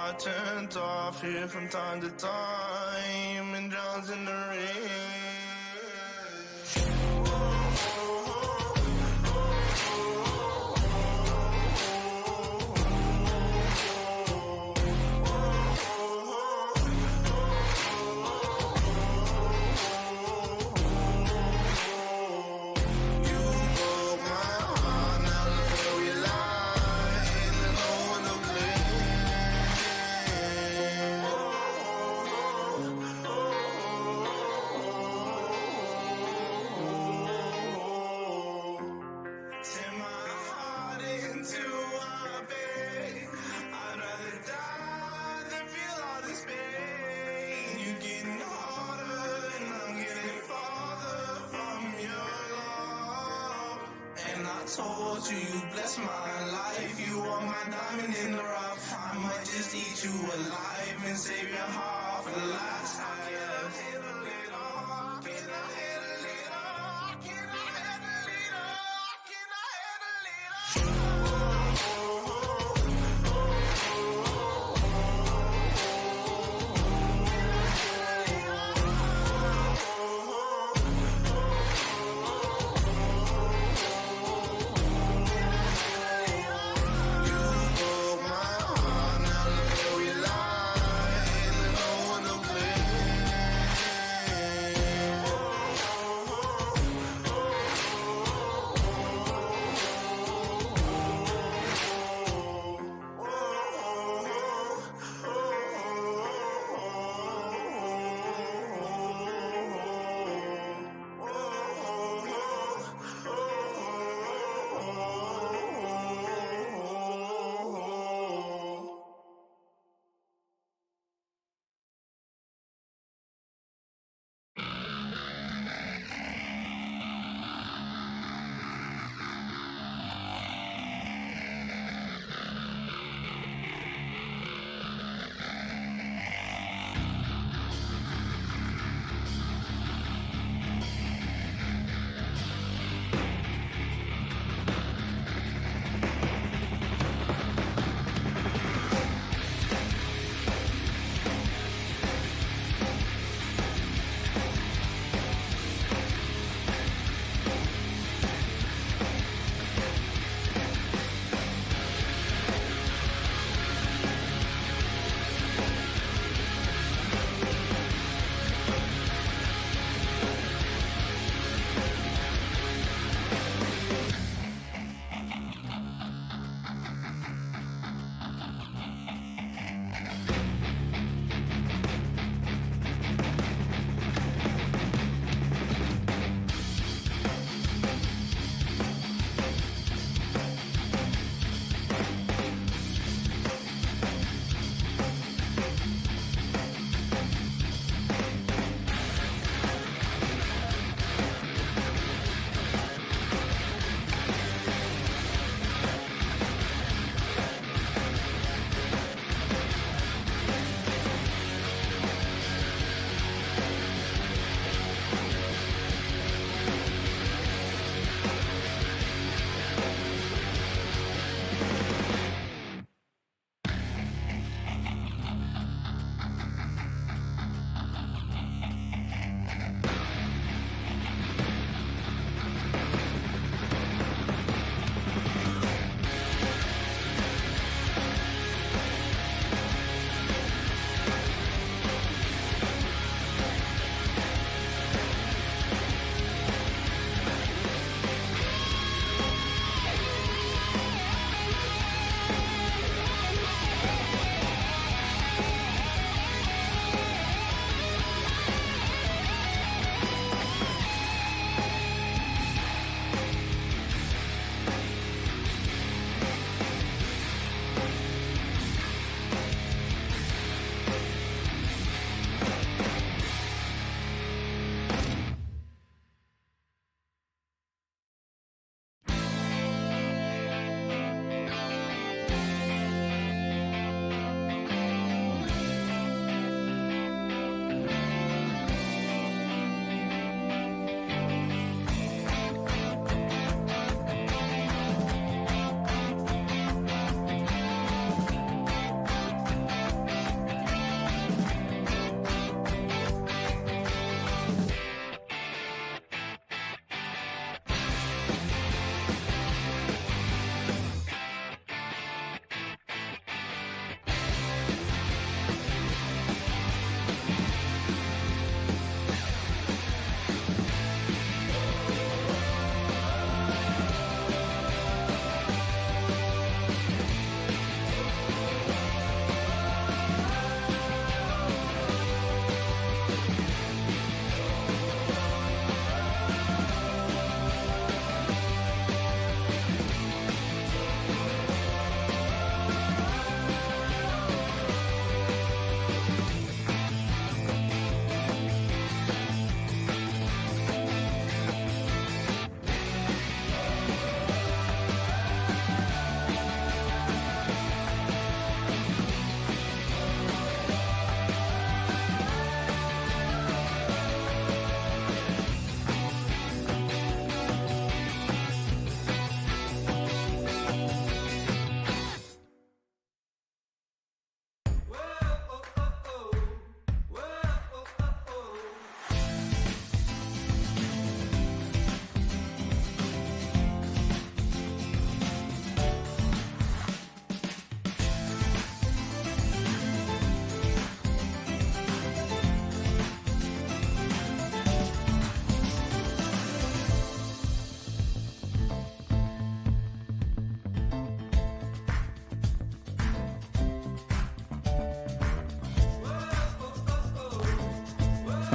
heart turned off here from time to time and drowns in the rain. Told you, you bless my life. You are my diamond in the rough. I might just eat you alive and save your heart for the last time. Can I handle it all? Can I handle it all? Can I handle it all? Can I handle it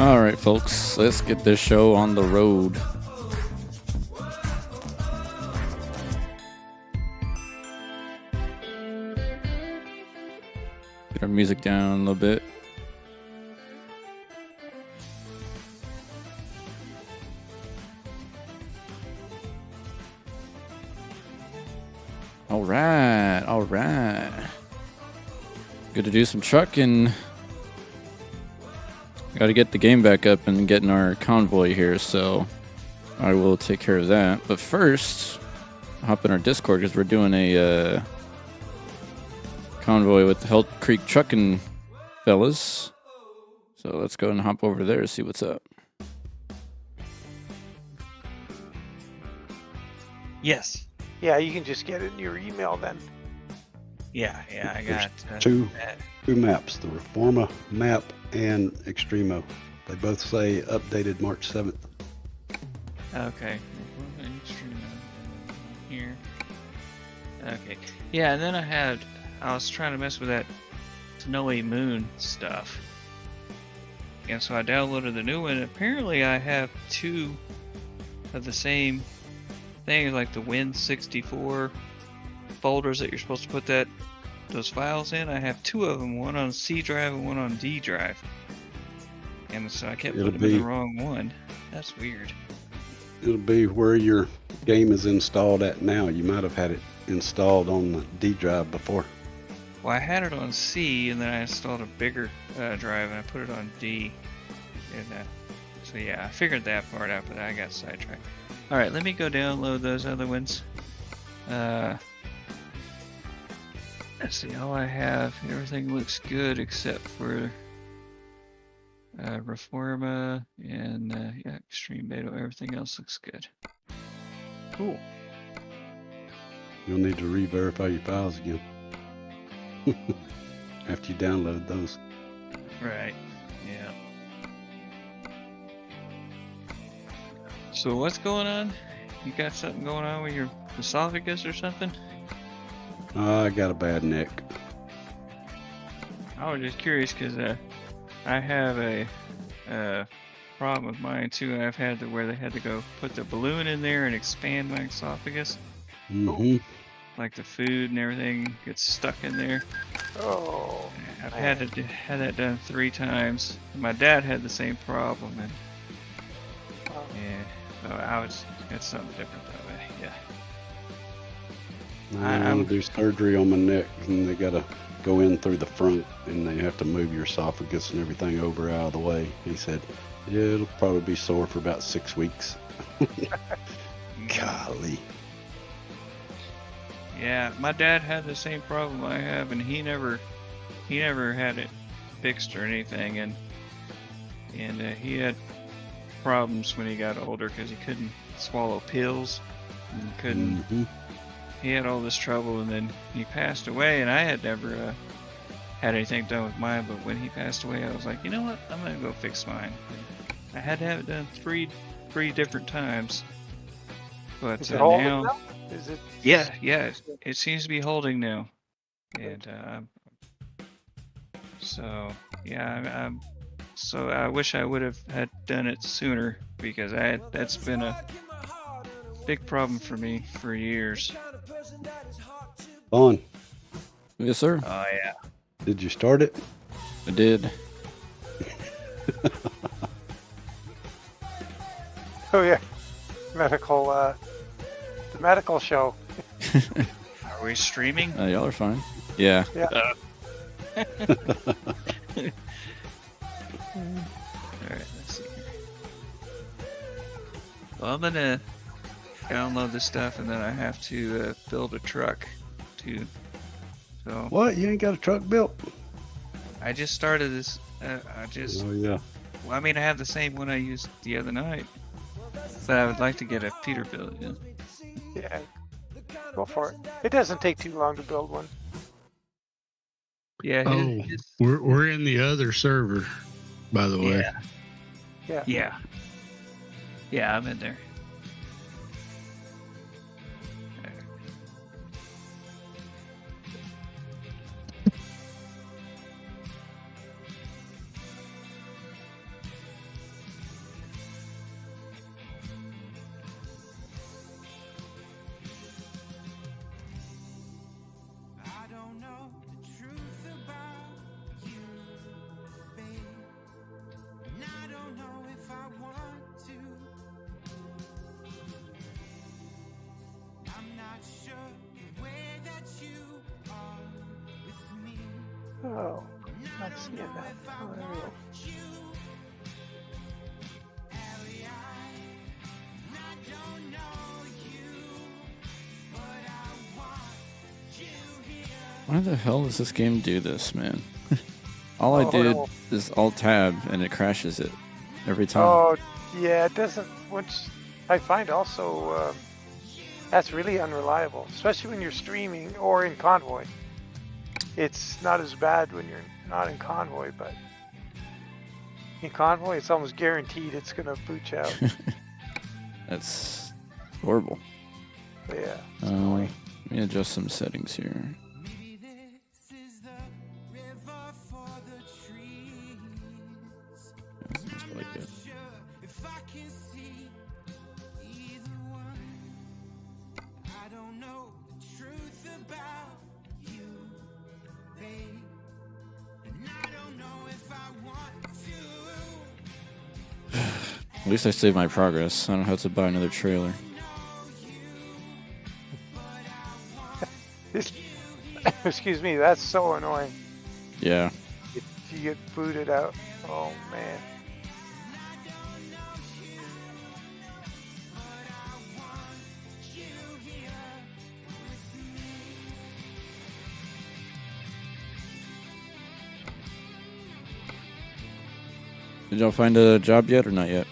All right, folks, let's get this show on the road. Get our music down a little bit. All right. Good to do some trucking. Got to get the game back up and getting our convoy here, so I will take care of that. But first, hop in our Discord because we're doing a convoy with the Hell Creek Trucking fellas. So let's go and hop over there and see what's up. Yes. Yeah, you can just get it in your email then. Yeah, I got two maps, the Reforma map and Extremo. They both say updated March 7th. Okay. Here. Okay. Yeah, and then I was trying to mess with that Snowy Moon stuff. And so I downloaded the new one. Apparently I have two of the same thing, like the Win64 folders that you're supposed to put those files in. I have two of them, one on C drive and one on D drive. And so I kept putting them in the wrong one. That's weird. It'll be where your game is installed at now. You might have had it installed on the D drive before. Well, I had it on C, and then I installed a bigger drive, and I put it on D. And so yeah, I figured that part out, but I got sidetracked. All right, let me go download those other ones. Let's see, all I have, everything looks good except for Reforma and yeah, Extreme Beta. Everything else looks good. Cool. You'll need to re-verify your files again after you download those. Right. Yeah. So what's going on? You got something going on with your esophagus or something? I got a bad neck. I was just curious because I have a problem with mine too. I've had where they had to go put the balloon in there and expand my esophagus. Mm-hmm. Like the food and everything gets stuck in there. Oh. I've had that done 3 times. My dad had the same problem, and yeah, so it's something different that way. Yeah. I'm gonna do surgery on my neck, and they gotta go in through the front, and they have to move your esophagus and everything over out of the way. He said, yeah, it'll probably be sore for about 6 weeks. Golly. Yeah, my dad had the same problem I have, and he never had it fixed or anything, and he had problems when he got older because he couldn't swallow pills, and he had all this trouble, and then he passed away, and I had never had anything done with mine, but when he passed away, I was like, you know what, I'm gonna go fix mine. I had to have it done three different times, but is it now, is it? yeah, it seems to be holding now, and so yeah, so I wish I would have had done it sooner because that's been a big problem for me for years. On. Yes, sir. Oh yeah. Did you start it? I did. Oh yeah, the medical show. Are we streaming? Y'all are fine. Yeah. Yeah. Alright, let's see here. Well, I'm gonna download this stuff, and then I have to build a truck too. So What? You ain't got a truck built? I just started this. Oh yeah. Well, I mean, I have the same one I used the other night, but I would like to get a Peterbilt. Yeah. Yeah. Go for it. It doesn't take too long to build one. Yeah. We're in the other server, by the way. Yeah. Yeah, I'm in there. Oh, not seeing that. Oh, there we go. Why the hell does this game do this, man? All I Oh, did no. is Alt-Tab and it crashes it every time. Oh, yeah, it doesn't. Which I find also that's really unreliable, especially when you're streaming or in Convoy. It's not as bad when you're not in Convoy, but in Convoy, it's almost guaranteed it's gonna boot you out. That's horrible. But yeah. it's Let annoying. me adjust some settings here. Yeah, that's like it. At least I saved my progress. I don't have to buy another trailer. Excuse me, that's so annoying. Yeah. If you get booted out, oh man. Did y'all find a job yet or not yet?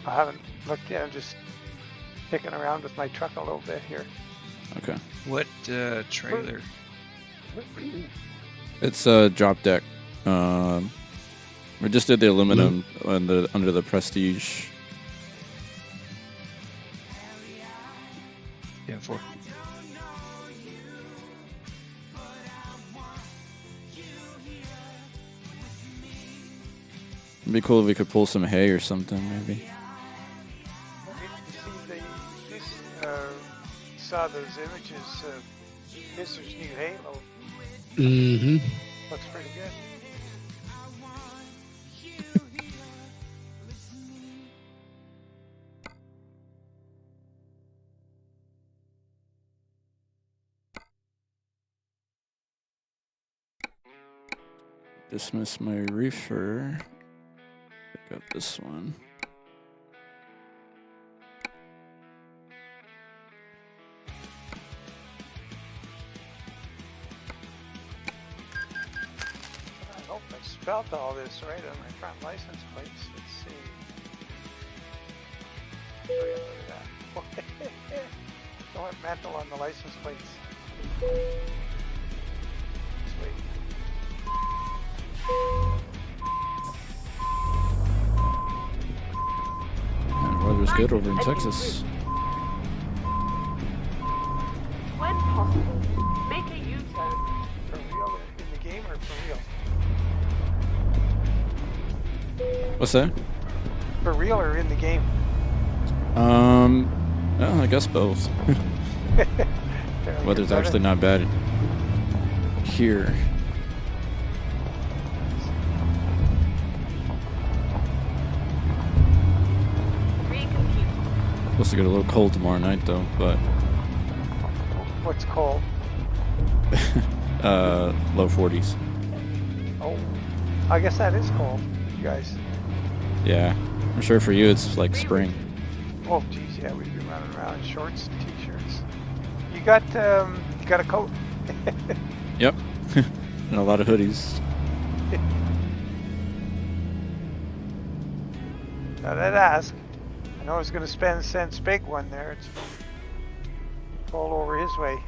I haven't looked yet. I'm just picking around with my truck a little bit here. Okay. What trailer? It's a drop deck. We just did the aluminum under the Prestige. Yeah, for. It'd be cool if we could pull some hay or something, maybe. Saw those images of Mr. New Halo. Mm-hmm. Looks pretty good. Dismiss my reefer. Pick up this one. I hope I spelled all this right on my front license plates. Let's see. Oh yeah, look at that. Don't have mental on the license plates. Sweet. Man, weather's good over in Texas. When possible, make a U-turn. For real in the game or for real? What's that? For real or in the game? Well, I guess both. Weather's actually not bad here. Recompute. Supposed to get a little cold tomorrow night though, but What's cold? low 40s. Oh, I guess that is cold, you guys. Yeah, I'm sure for you it's like spring. Oh, geez, yeah, we've been running around in shorts and t-shirts. You got a coat? Yep, and a lot of hoodies. Now that ask. I know I was going to spend cents big one there. It's all over his way.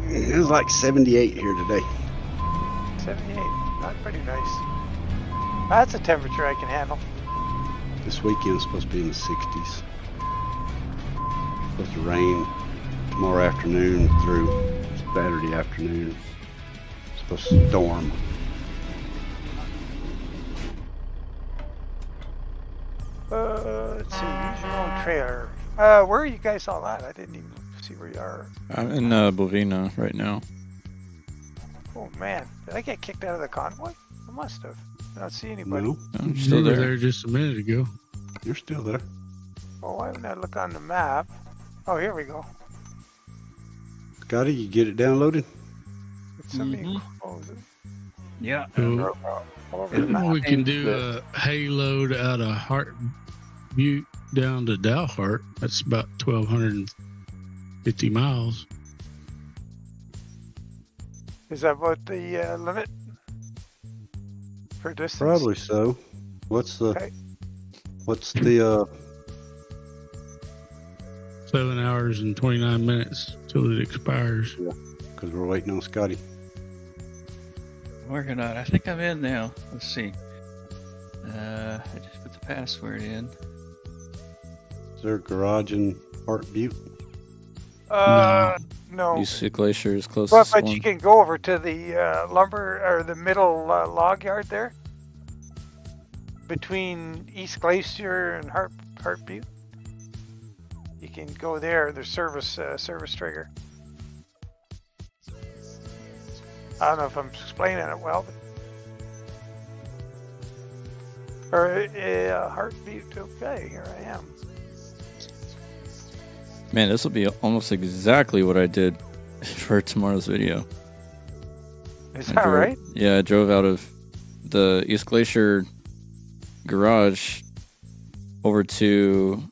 It was like 78 here today. 78. Not pretty nice. That's a temperature I can handle. This weekend's supposed to be in the 60s. Supposed to rain tomorrow afternoon through Saturday afternoon. Supposed to storm. Let's see. Use your own trailer. Where are you guys all at? I didn't even see where you are. I'm in Bovina right now. Oh man, did I get kicked out of the convoy? I must have. I don't see anybody. No, I'm You still were there. there just a minute ago. you're still there. Oh, why would I look on the map? Oh, here we go. Scotty, you get it downloaded? It's somebody Mhm. close it. Yeah. So All over the map. we can do a hayload out of Hart Butte down to Dalhart. That's about 1,250 miles. Is that what the limit for distance? Probably so. What's the Okay. 7 hours and 29 minutes till it expires. because we're waiting on Scotty. Working on it. I think I'm in now. Let's see. I just put the password in. Is there a garage in Hart Butte? No. East Glacier is But, closest but one. you can go over to the lumber or the middle log yard there, between East Glacier and Hart Butte. You can go there. There's service trigger. I don't know if I'm explaining it well, but or Hart Butte. Okay, here I am. Man, this will be almost exactly what I did for tomorrow's video. Is I that drove- right? Yeah, I drove out of the East Glacier garage over to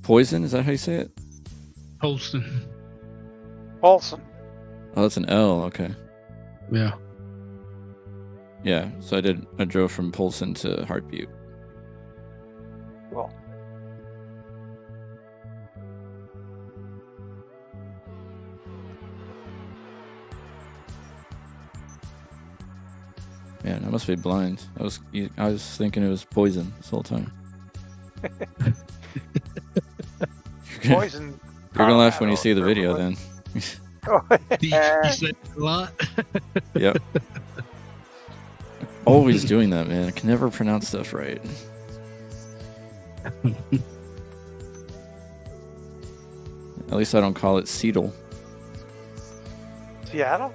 Poison. Is that how you say it? Holston. Olson. Oh, that's an L. Okay. Yeah. Yeah, so I drove from Polson to Hart Butte. Well, Man, I must be blind. I was thinking it was Poison this whole time. Poison. You're gonna laugh when you see the video then. You said a lot. Yep. Always doing that, man. I can never pronounce stuff right. At least I don't call it Seattle. Seattle.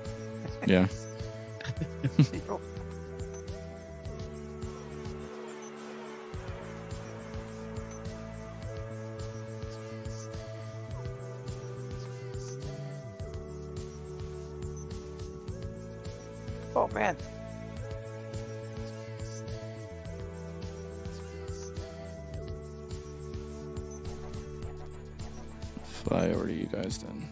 Yeah. Seattle. Oh man. Fly over to you guys then.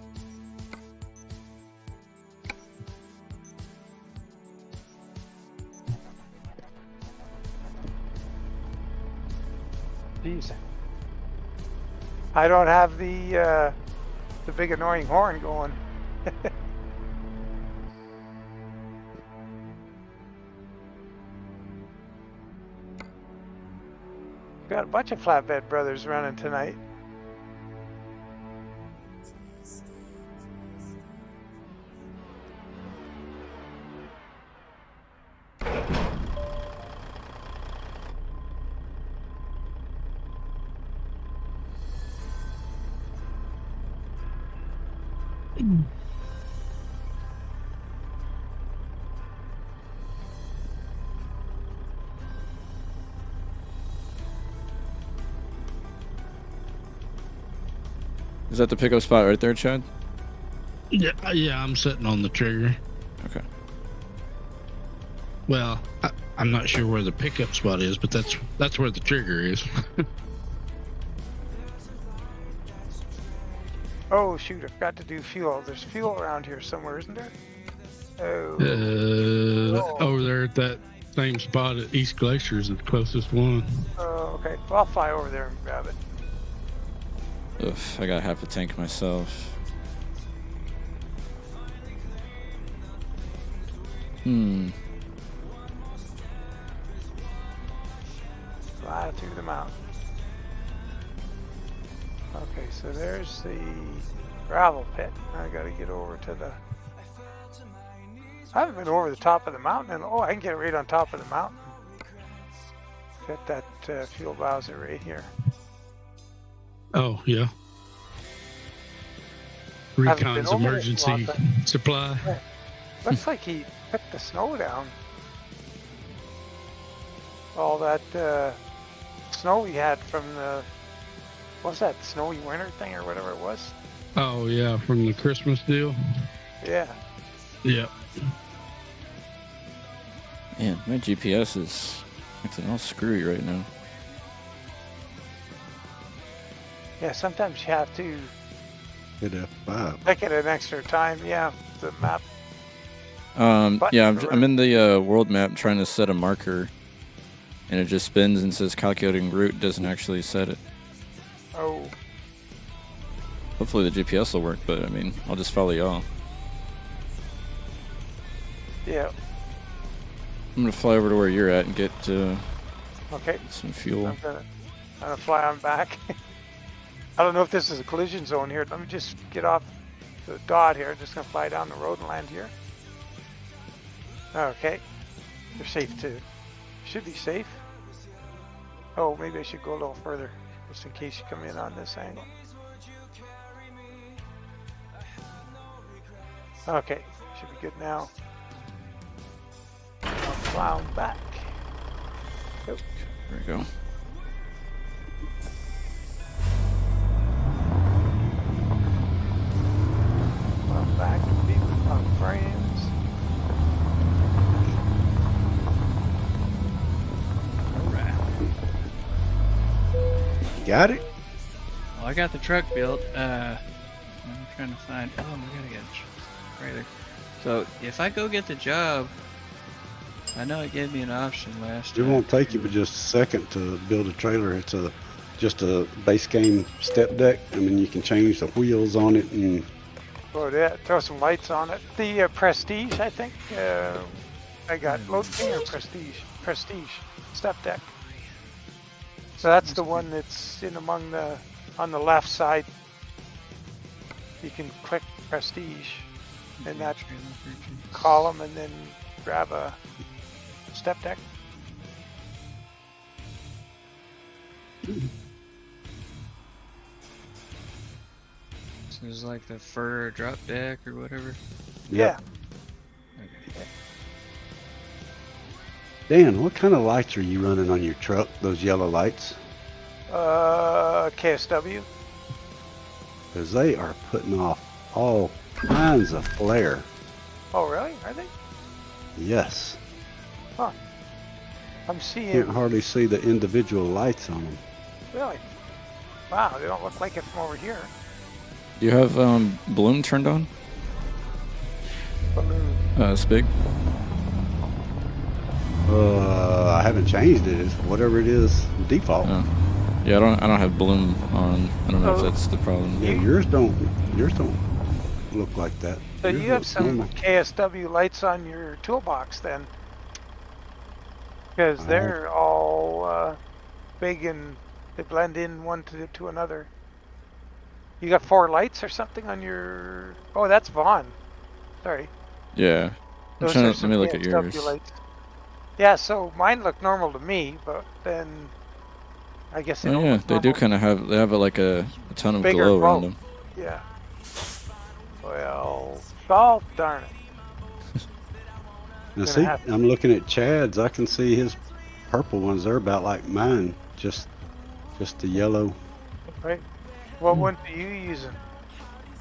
Jeez. I don't have the big annoying horn going. Got a bunch of flatbed brothers running tonight. Is that the pickup spot right there, Chad? Yeah, I'm sitting on the trigger. Okay. Well, I'm not sure where the pickup spot is, but that's where the trigger is. Oh shoot, I forgot to do fuel. There's fuel around here somewhere, isn't there? Oh. Over there at that same spot at East Glacier is the closest one. Oh, okay. Well, I'll fly over there and grab it. Oof, I got half a tank myself. Fly through the mountain. Okay, so there's the gravel pit. I gotta get over to the... I haven't been over the top of the mountain, and oh, I can get right on top of the mountain. Get that fuel bowser right here. Oh, yeah. Haven't been Recon's over it in a emergency long time. supply. Looks like he put the snow down. All that snow we had from the What was that, snowy winter thing or whatever it was? Oh yeah, from the Christmas deal. Yeah. Yeah. Man, my GPS is acting all screwy right now. Yeah, sometimes you have to Hit F5. pick it an extra time. Yeah, the map. Button Yeah, for I'm in the world map trying to set a marker, and it just spins and says calculating route. Doesn't actually set it. Oh, Hopefully the GPS will work, but I mean, I'll just follow y'all. yeah. I'm gonna fly over to where you're at and get Okay. some fuel. I'm gonna fly on back. I don't know if this is a collision zone here. Let me just get off the dot here. Just gonna fly down the road and land here. Okay. You're safe too. Should be safe. Oh, maybe I should go a little further, just in case you come in on this angle. Okay, should be good now. I'll fly on back. There we go. Fly back and be with my friends. Got it? Well, I got the truck built. I'm trying to find. Oh, I gotta get a trailer. So if I go get the job, I know it gave me an option last It time. won't take you but just a second to build a trailer. It's just a base game step deck. I mean, you can change the wheels on it and Oh, yeah, throw some lights on it. The Prestige, I think. I got Logitech or Prestige. Prestige step deck. So that's the one that's in among the on the left side. You can click Prestige in that column and then grab a step deck. So there's like the fur drop deck or whatever. Yeah. Okay. Dan, what kind of lights are you running on your truck? Those yellow lights? KSW. Because they are putting off all kinds of flare. Oh, really? Are they? Yes. Huh. I'm seeing. Can't hardly see the individual lights on them. Really? Wow, they don't look like it from over here. Do you have bloom turned on? Balloon. Spig? I haven't changed it. It's whatever it is, default. Oh. Yeah, I don't have bloom on. I don't know if Oh. that's the problem. Yeah, yours don't look like that. So Yours you have looks some normal. KSW lights on your toolbox then, because they're all big and they blend in one to another. You got 4 lights or something on your? Oh, that's Vaughn. Sorry. Yeah. I'm Those trying are to, let some me look at KSW yours. lights. Yeah, so mine look normal to me, but then I guess they Oh don't yeah, look they do normal. kind of have. They have like a ton of Bigger glow around bulb. them. Yeah. Well, oh darn it. Now Gonna see, have to- I'm looking at Chad's. I can see his purple ones. They're about like mine. Just the yellow. Right. What one are you using?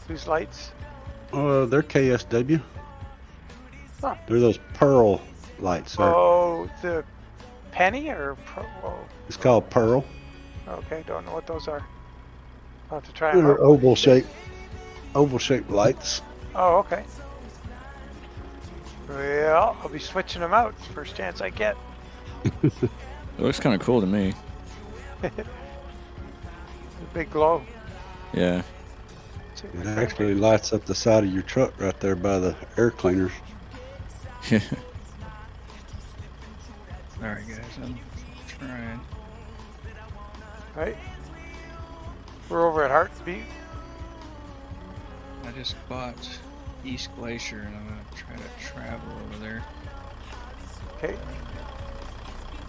Whose lights? They're KSW. Huh. They're those pearl lights. Oh, the penny or oh, It's called pearl. okay, don't know what those are. I'll have to try They're them. oval shaped lights. Oh, okay. Well, I'll be switching them out first chance I get. It looks kind of cool to me. The big glow. Yeah. It actually lights up the side of your truck right there by the air cleaners. Alright guys, I'm trying. Right. We're over at Heartbeat. I just bought East Glacier and I'm gonna try to travel over there. Okay.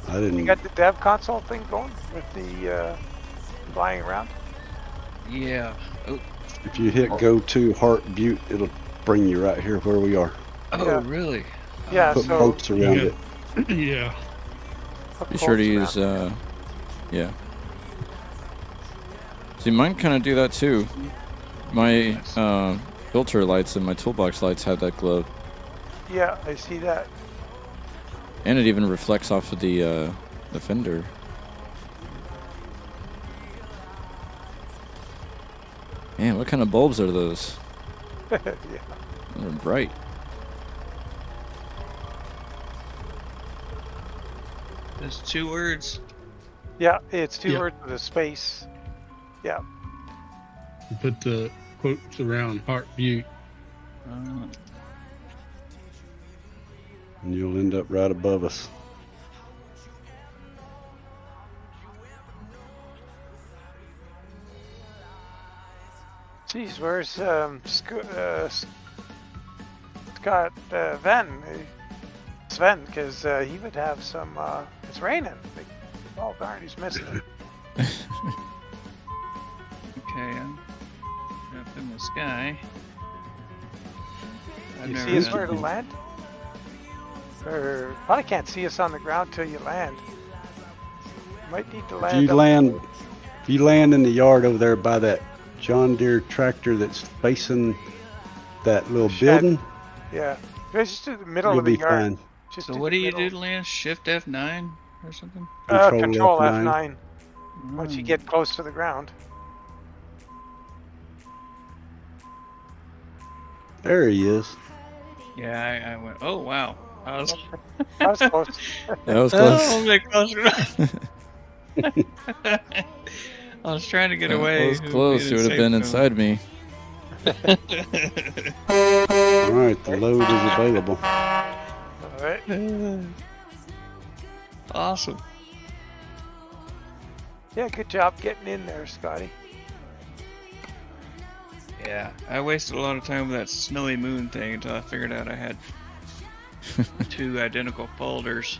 I didn't. You got the dev console thing going with the flying around? Yeah. Oh, If you hit go to Heart Butte, it'll bring you right here where we are. Yeah. really? Yeah, Put so quotes around Yeah. it. Yeah. put Be sure to quotes use. around. Yeah. See, mine kind of do that too. My filter lights and my toolbox lights have that glow. Yeah, I see that. And it even reflects off of the fender. Man, what kind of bulbs are those? Yeah. They're bright. There's 2 words. Yeah, it's 2 Yeah. words with a space. Yeah. You put the quotes around Heart Butte. And you'll end up right above us. Geez, where's Scott Van? Sven, because he would have some. It's raining. Like, oh darn, he's missing it. Okay, I'm up in the sky. I've You never see us had- where to land? Or probably can't see us on the ground till you land. Might need to land. If you land in the yard over there by that John Deere tractor that's facing that little Shed. building, Yeah, just to the middle you'll of the be yard. fine. Just So to what the do you middle. do to land? Shift F9 or something? Control F9. F9 once you get close to the ground. There he is. Yeah, I went. Oh wow, I was. That was close. That was Oh, close. I'm like closer. I was trying to get away. That was close. It would have been inside me. All right, the load is available. All right. Awesome. Yeah, good job getting in there, Scotty. Yeah, I wasted a lot of time with that snowy moon thing until I figured out I had 2 identical folders.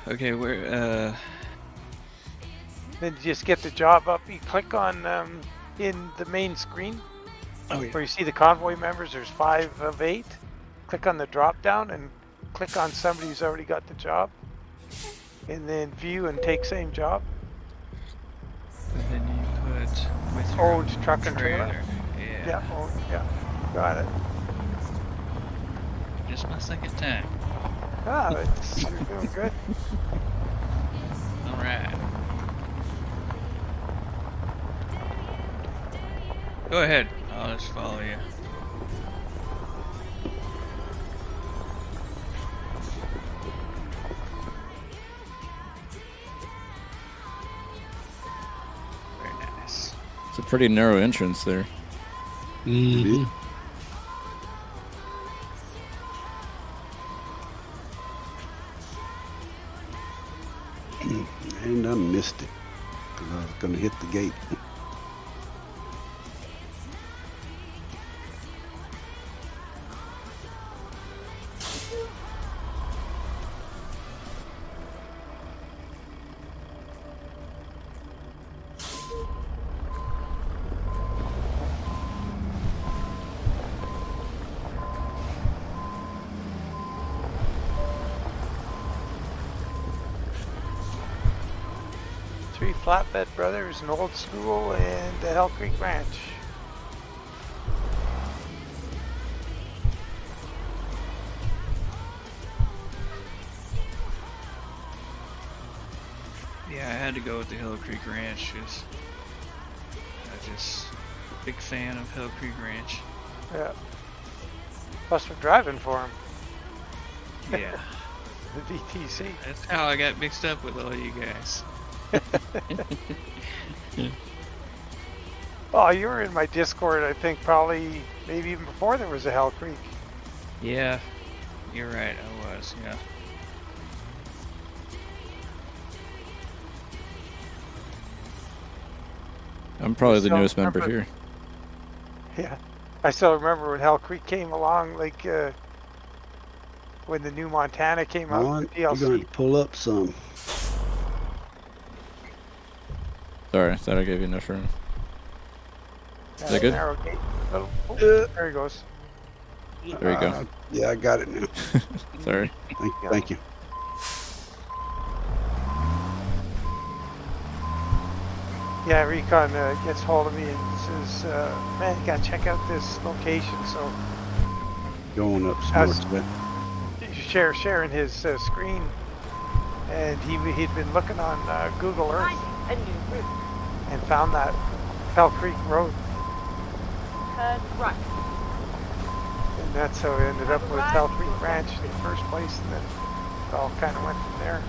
Okay, where? Then you just get the job up. You click on in the main screen where you see the convoy members. There's 5 of 8. Click on the drop down and click on somebody who's already got the job, and then view and take same job. And then you put with your Owned truck and trailer. Yeah. Yeah, oh, yeah, got it. Just my second time. Ah, you're doing good. All right. Go ahead. I'll just follow you. Very nice. It's a pretty narrow entrance there. Mhm. And I missed it because I was going to hit the gate. Three Flatbed Brothers, an Old School, and the Hell Creek Ranch. Yeah, I had to go with the Hill Creek Ranch. I'm just big fan of Hill Creek Ranch. Yeah. Plus we're driving for him, Yeah, the VTC. that's how I got mixed up with all you guys. Oh, you were in my Discord, I think, probably, maybe even before there was a Hell Creek. Yeah, you're right. I was. Yeah. I'm probably the So, newest member remember- here. Yeah. I still remember when Hell Creek came along, like, when the new Montana came out, On, the you're going DLC. to pull up some. Sorry, I thought I gave you enough room. that good? Narrow gate. Oh, there he goes. There you go. Yeah, I got it now. Sorry. Thank you. Yeah, Recon gets hold of me and says, man, you gotta check out this location. So Going up I was- north. sharing his screen, and he'd been looking on Google Earth Finding a new route. and found that Hell Creek Road, Turn right. and that's how we ended up with Hell Creek Ranch in the first place, and then it all kind of went from there.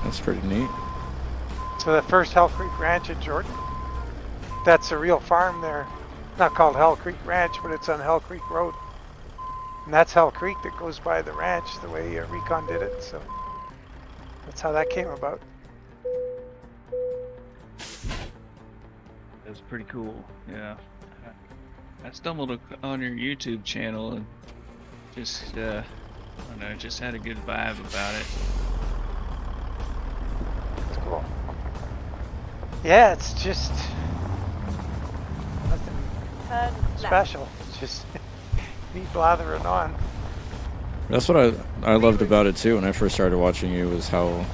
That's pretty neat. So the first Hell Creek Ranch in Jordan, that's a real farm there. Not called Hell Creek Ranch, but it's on Hell Creek Road. And that's Hell Creek that goes by the ranch, the way Recon did it. So that's how that came about. That's pretty cool. Yeah. I stumbled on your YouTube channel and just, I don't know, just had a good vibe about it. It's cool. Yeah, it's just nothing Turn left. special. It's just me blathering on. That's what I loved about it too when I first started watching you, was how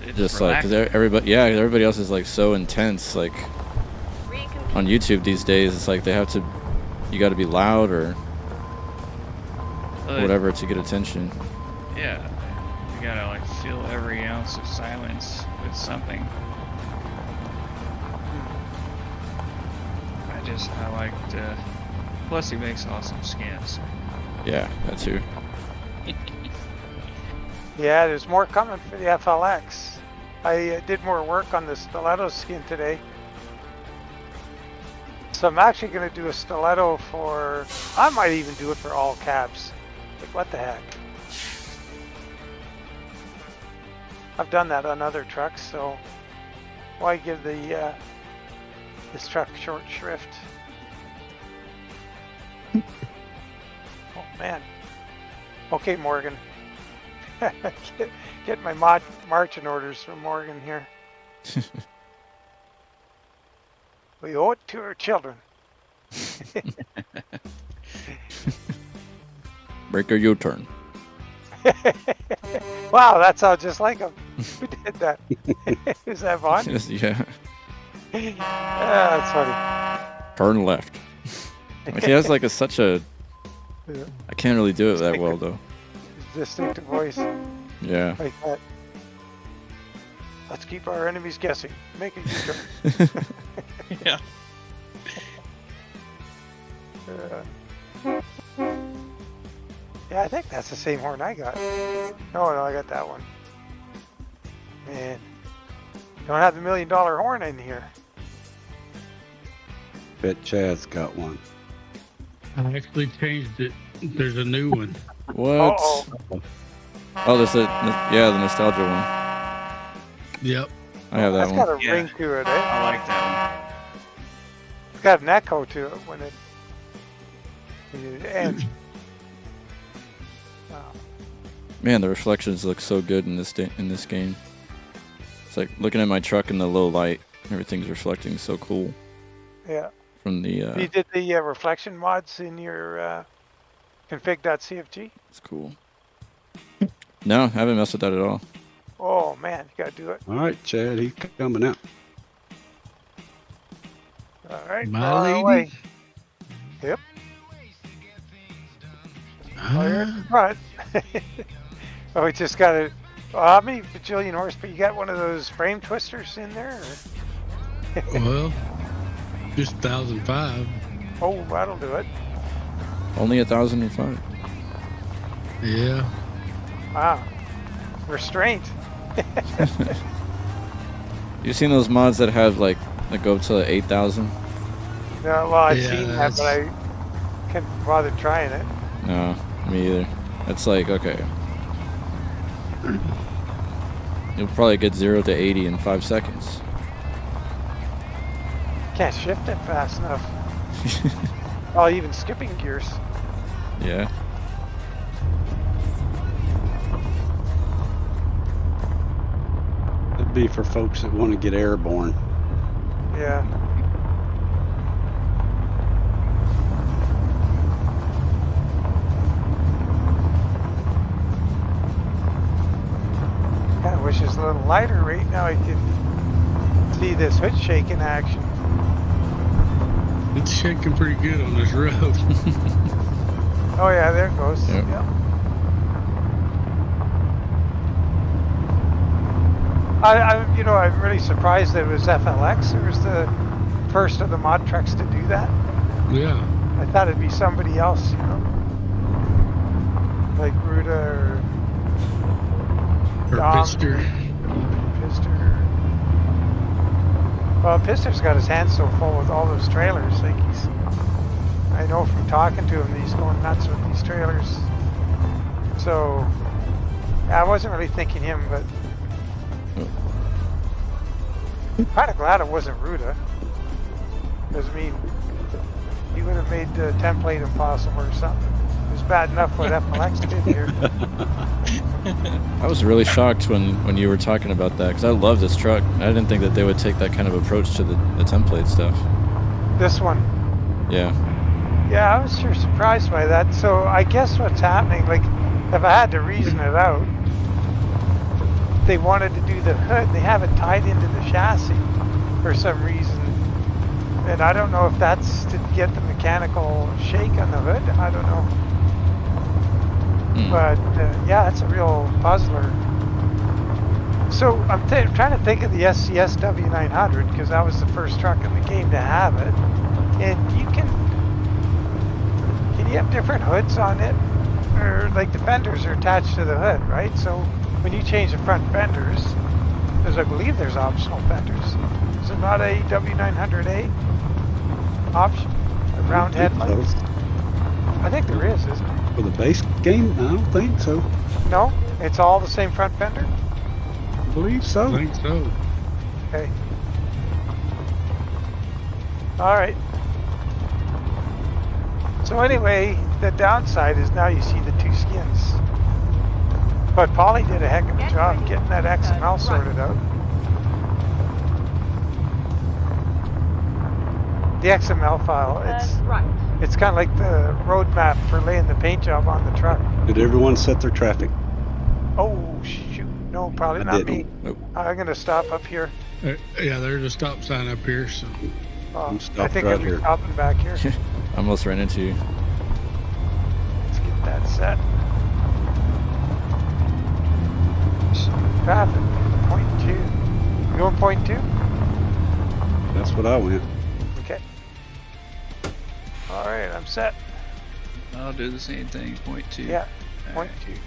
It's just like, cause everybody else is like so intense, like Reconfigure. on YouTube these days. It's like you got to be loud or whatever to get attention. Yeah. You gotta like fill every ounce of silence with something. I liked, plus he makes awesome skins. Yeah, that too. Yeah, there's more coming for the FLX. I did more work on the stiletto skin today. So I'm actually going to do a stiletto for, I might even do it for all cabs. Like, what the heck? I've done that on other trucks, so why give the this truck short shrift? Oh man. Okay, Morgan. get my marching orders from Morgan here. We owe it to our children. Break a U-turn. Wow, that sounds just like him. Who did that? Is that Vaughn? Yeah. Yeah, that's funny. Turn left. Like, he has like such a. Yeah. I can't really do it that well though. Distinctive voice Yeah. like that. Let's keep our enemies guessing. Make a U-turn. Yeah. Yeah, I think that's the same horn I got. No, I got that one. Man, don't have the $1 million horn in here. Bet Chad's got one. I actually changed it. There's a new one. What? Uh-oh. Oh, there's the nostalgia one. Yep. I have that That's one. got a Yeah. ring to it, eh? I like that It's got an echo to it when it ends. Wow. Man, the reflections look so good in this game. It's like looking at my truck in the low light. Everything's reflecting so cool Yeah. from the. You did the reflection mods in your config.cfg? It's cool. No, I haven't messed with that at all. Oh man, you gotta do it. All right, Chad, he's coming out. All right, My far lady. away. Yep. Fire at the front. Oh, we just got to. How many bajillion horsepower? You got one of those frame twisters in there? Or? Well, just 1,005. Oh, that'll do it. Only 1,005. Yeah. Wow. Restraint. You seen those mods that have like that go up to 8,000? No, well, I've Yeah, seen that, but I can't bother trying it. No, me either. It's like, okay. You'll probably get 0 to 80 in 5 seconds. Can't shift it fast enough. Oh, even skipping gears. Yeah. It'd be for folks that want to get airborne. Yeah. I wish it was a little lighter right now. I could see this hood shake in action. It's shaking pretty good on this road. Oh yeah, there it goes. Yep. Yeah. I'm really surprised that it was FLX. It was the first of the mod trucks to do that. Yeah. I thought it'd be somebody else, like Ruda or Or Dom. Pister. Pister. Well, Pister's got his hands so full with all those trailers. Like I know from talking to him, he's going nuts with these trailers. So, I wasn't really thinking him, but I'm kind of glad it wasn't Ruda. Because, I mean, he would have made the template impossible or something. It was bad enough what FLX did here. I was really shocked when you were talking about that because I love this truck. I didn't think that they would take that kind of approach to the template stuff. This one. Yeah. Yeah, I was sure surprised by that. So I guess what's happening, like, if I had to reason it out, they wanted to do the hood. They have it tied into the chassis for some reason. And I don't know if that's to get the mechanical shake on the hood. I don't know. But yeah, it's a real puzzler. So I'm trying to think of the SCS W900 because that was the first truck in the game to have it. And can you have different hoods on it? Or like the fenders are attached to the hood, right? So when you change the front fenders, I believe there's optional fenders. Is it not a W900A option? A round headlights? I think there is, isn't it? For the base game, I don't think so. No? It's all the same front fender? I believe so. I think so. Okay. Alright. So anyway, the downside is now you see the two skins. But Polly did a heck of a job getting that XML sorted out. The XML file, it's kind of like the roadmap for laying the paint job on the truck. Did everyone set their traffic? Oh shoot, no, probably I not didn't. me. Nope. I'm gonna stop up here. Yeah, there's a stop sign up here, so. I'm I stopped think right I'll be here. stopping back here. I almost ran into you. Let's get that set. Traffic, 0.2. You going 0.2? That's what I went. Okay. Alright, I'm set. I'll do the same thing, 0.2. Yeah, All 0.2. right.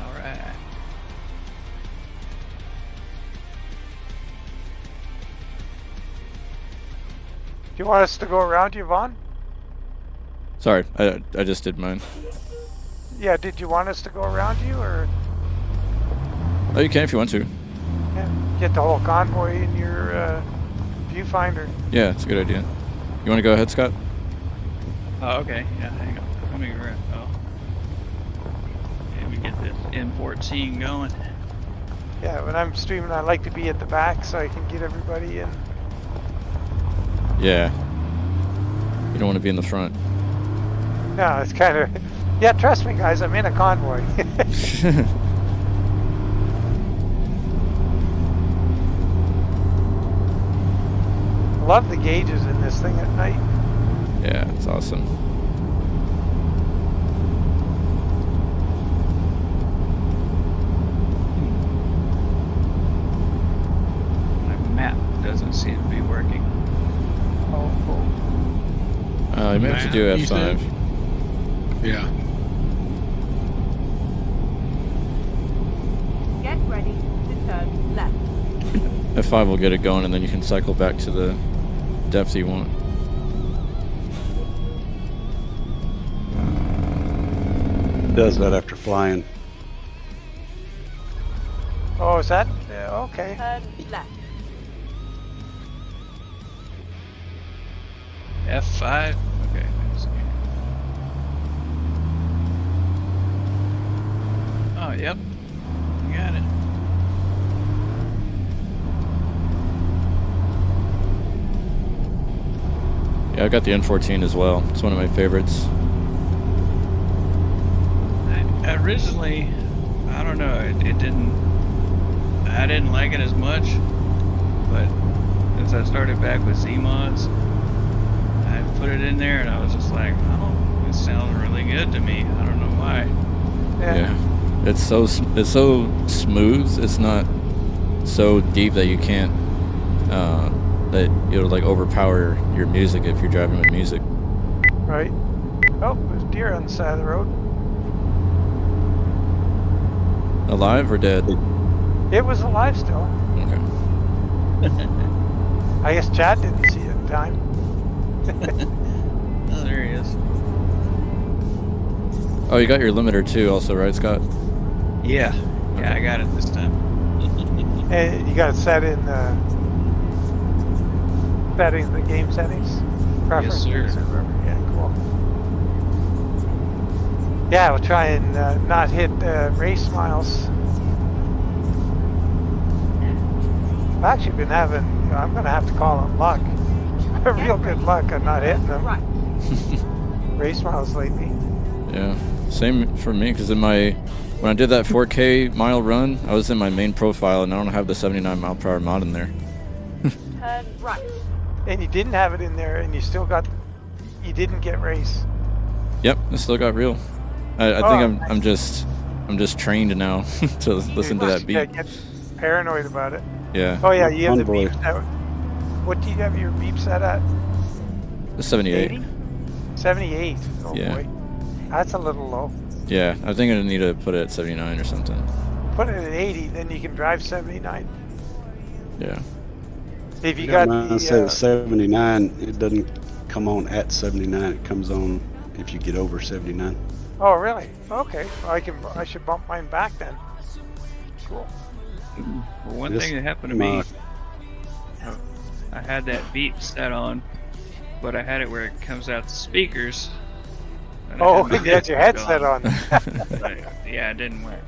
All right. Do you want us to go around you, Vaughn? Sorry, I just did mine. Yeah, did you want us to go around you, or Oh, you can if you want to. get the whole convoy in your viewfinder? Yeah, it's a good idea. You want to go ahead, Scott? Oh, okay. Yeah, hang on. Let me grab. Oh. Let me get this import scene going. Yeah, when I'm streaming, I like to be at the back so I can get everybody in. Yeah. You don't want to be in the front. No, it's kind of... Yeah, trust me, guys, I'm in a convoy. Love the gauges in this thing at night. Yeah, it's awesome. My map doesn't seem to be working. Oh, You may have to do Matt, you said? F5. Yeah. Get ready to turn left. F5 will get it going, and then you can cycle back to the depth you want. Does that after flying. oh, is that... okay. Turn left. F5. Okay. Let's see. Oh, yep. You got it. Yeah, I got the N14 as well. It's one of my favorites. Originally, I don't know. It didn't. I didn't like it as much, but since I started back with Z-Mods, I put it in there and I was just like, oh, this sounds really good to me. I don't know why. Yeah. It's so smooth. It's not so deep that you can't that it'll like overpower your music if you're driving with music. Right. Oh, there's deer on the side of the road. Alive or dead? It was alive still. Okay. I guess Chad didn't see it in time. Oh, there he is. Oh, you got your limiter too, also, right, Scott? Yeah. Yeah, I got it this time. And you got it set in settings, the game settings, preferences, Yes, sir. or whatever. Yeah, cool. Yeah, we'll try and not hit race miles. I've actually been having, I'm going to have to call it luck. Real good luck on not hitting them. Right. Race miles lately. Yeah. Same for me, because when I did that 4K mile run, I was in my main profile, and I don't have the 79 mile per hour mod in there. Turn right. And you didn't have it in there, and you didn't get race. Yep, I still got real. I think I'm just trained now to listen to that Yeah, beat. get paranoid about it. Yeah. Oh yeah, you have the Convoy. beep set. What do you have your beep set at? The 78. 80? 78. Oh Yeah. boy. That's a little low. Yeah, I think I need to put it at 79 or something. Put it at 80, then you can drive 79. Yeah. If you got Mine the says 79. It doesn't come on at 79. It comes on if you get over 79. oh really? Okay. Well, I should bump mine back then. Cool. Well, one This thing that happened to me, mod- I had that beep set on, but I had it where it comes out the speakers. and I Oh, had my you had your headset on. on. But, yeah, it didn't work.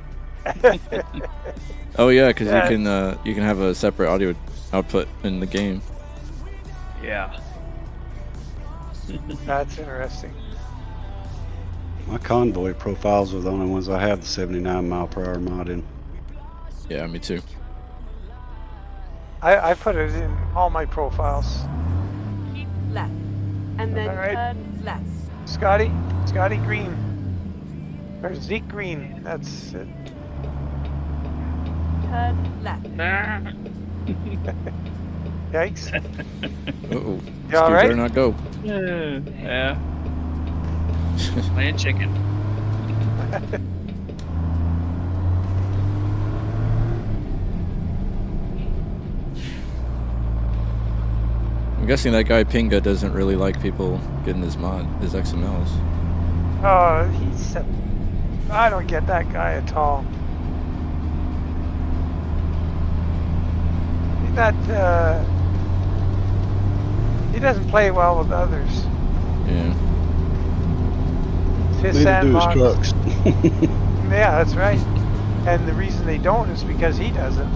Oh yeah, because Yeah. you can have a separate audio output in the game. Yeah. That's interesting. My Convoy profiles are the only ones I have the 79 mile per hour mod in. Yeah, me too. I put it in all my profiles. Keep left. And then Alright. turn left. Scotty Green. Or Zeke Green. That's it. Turn left. Yikes. Uh-oh. You all Stu right? better not go. Yeah. Playing chicken. I'm guessing that guy Pinga doesn't really like people getting his XMLs. Oh, I don't get that guy at all. He's not, he doesn't play well with others. Yeah. It's his Neither do his sandbox. trucks. Yeah, that's right. And the reason they don't is because he doesn't.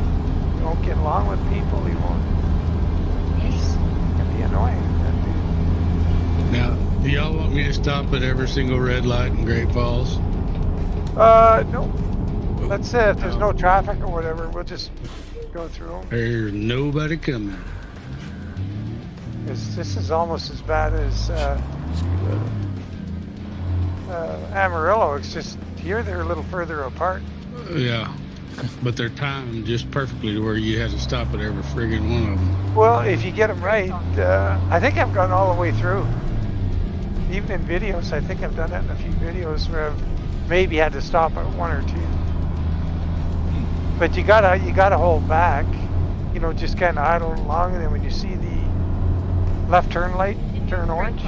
He won't get along with people. He won't. He's can be annoying. That dude. Now, do y'all want me to stop at every single red light in Great Falls? No. Let's say if there's no traffic or whatever, we'll just go through them. There's nobody coming. This is almost as bad as Amarillo. It's just here they're a little further apart. Yeah, but they're timed just perfectly to where you have to stop at every friggin' one of them. Well, if you get them right, I think I've gone all the way through. Even in videos, I think I've done that in a few videos where I've maybe had to stop at one or two. But you gotta hold back. You know, just kind of idle along, and then when you see the left turn light turn orange,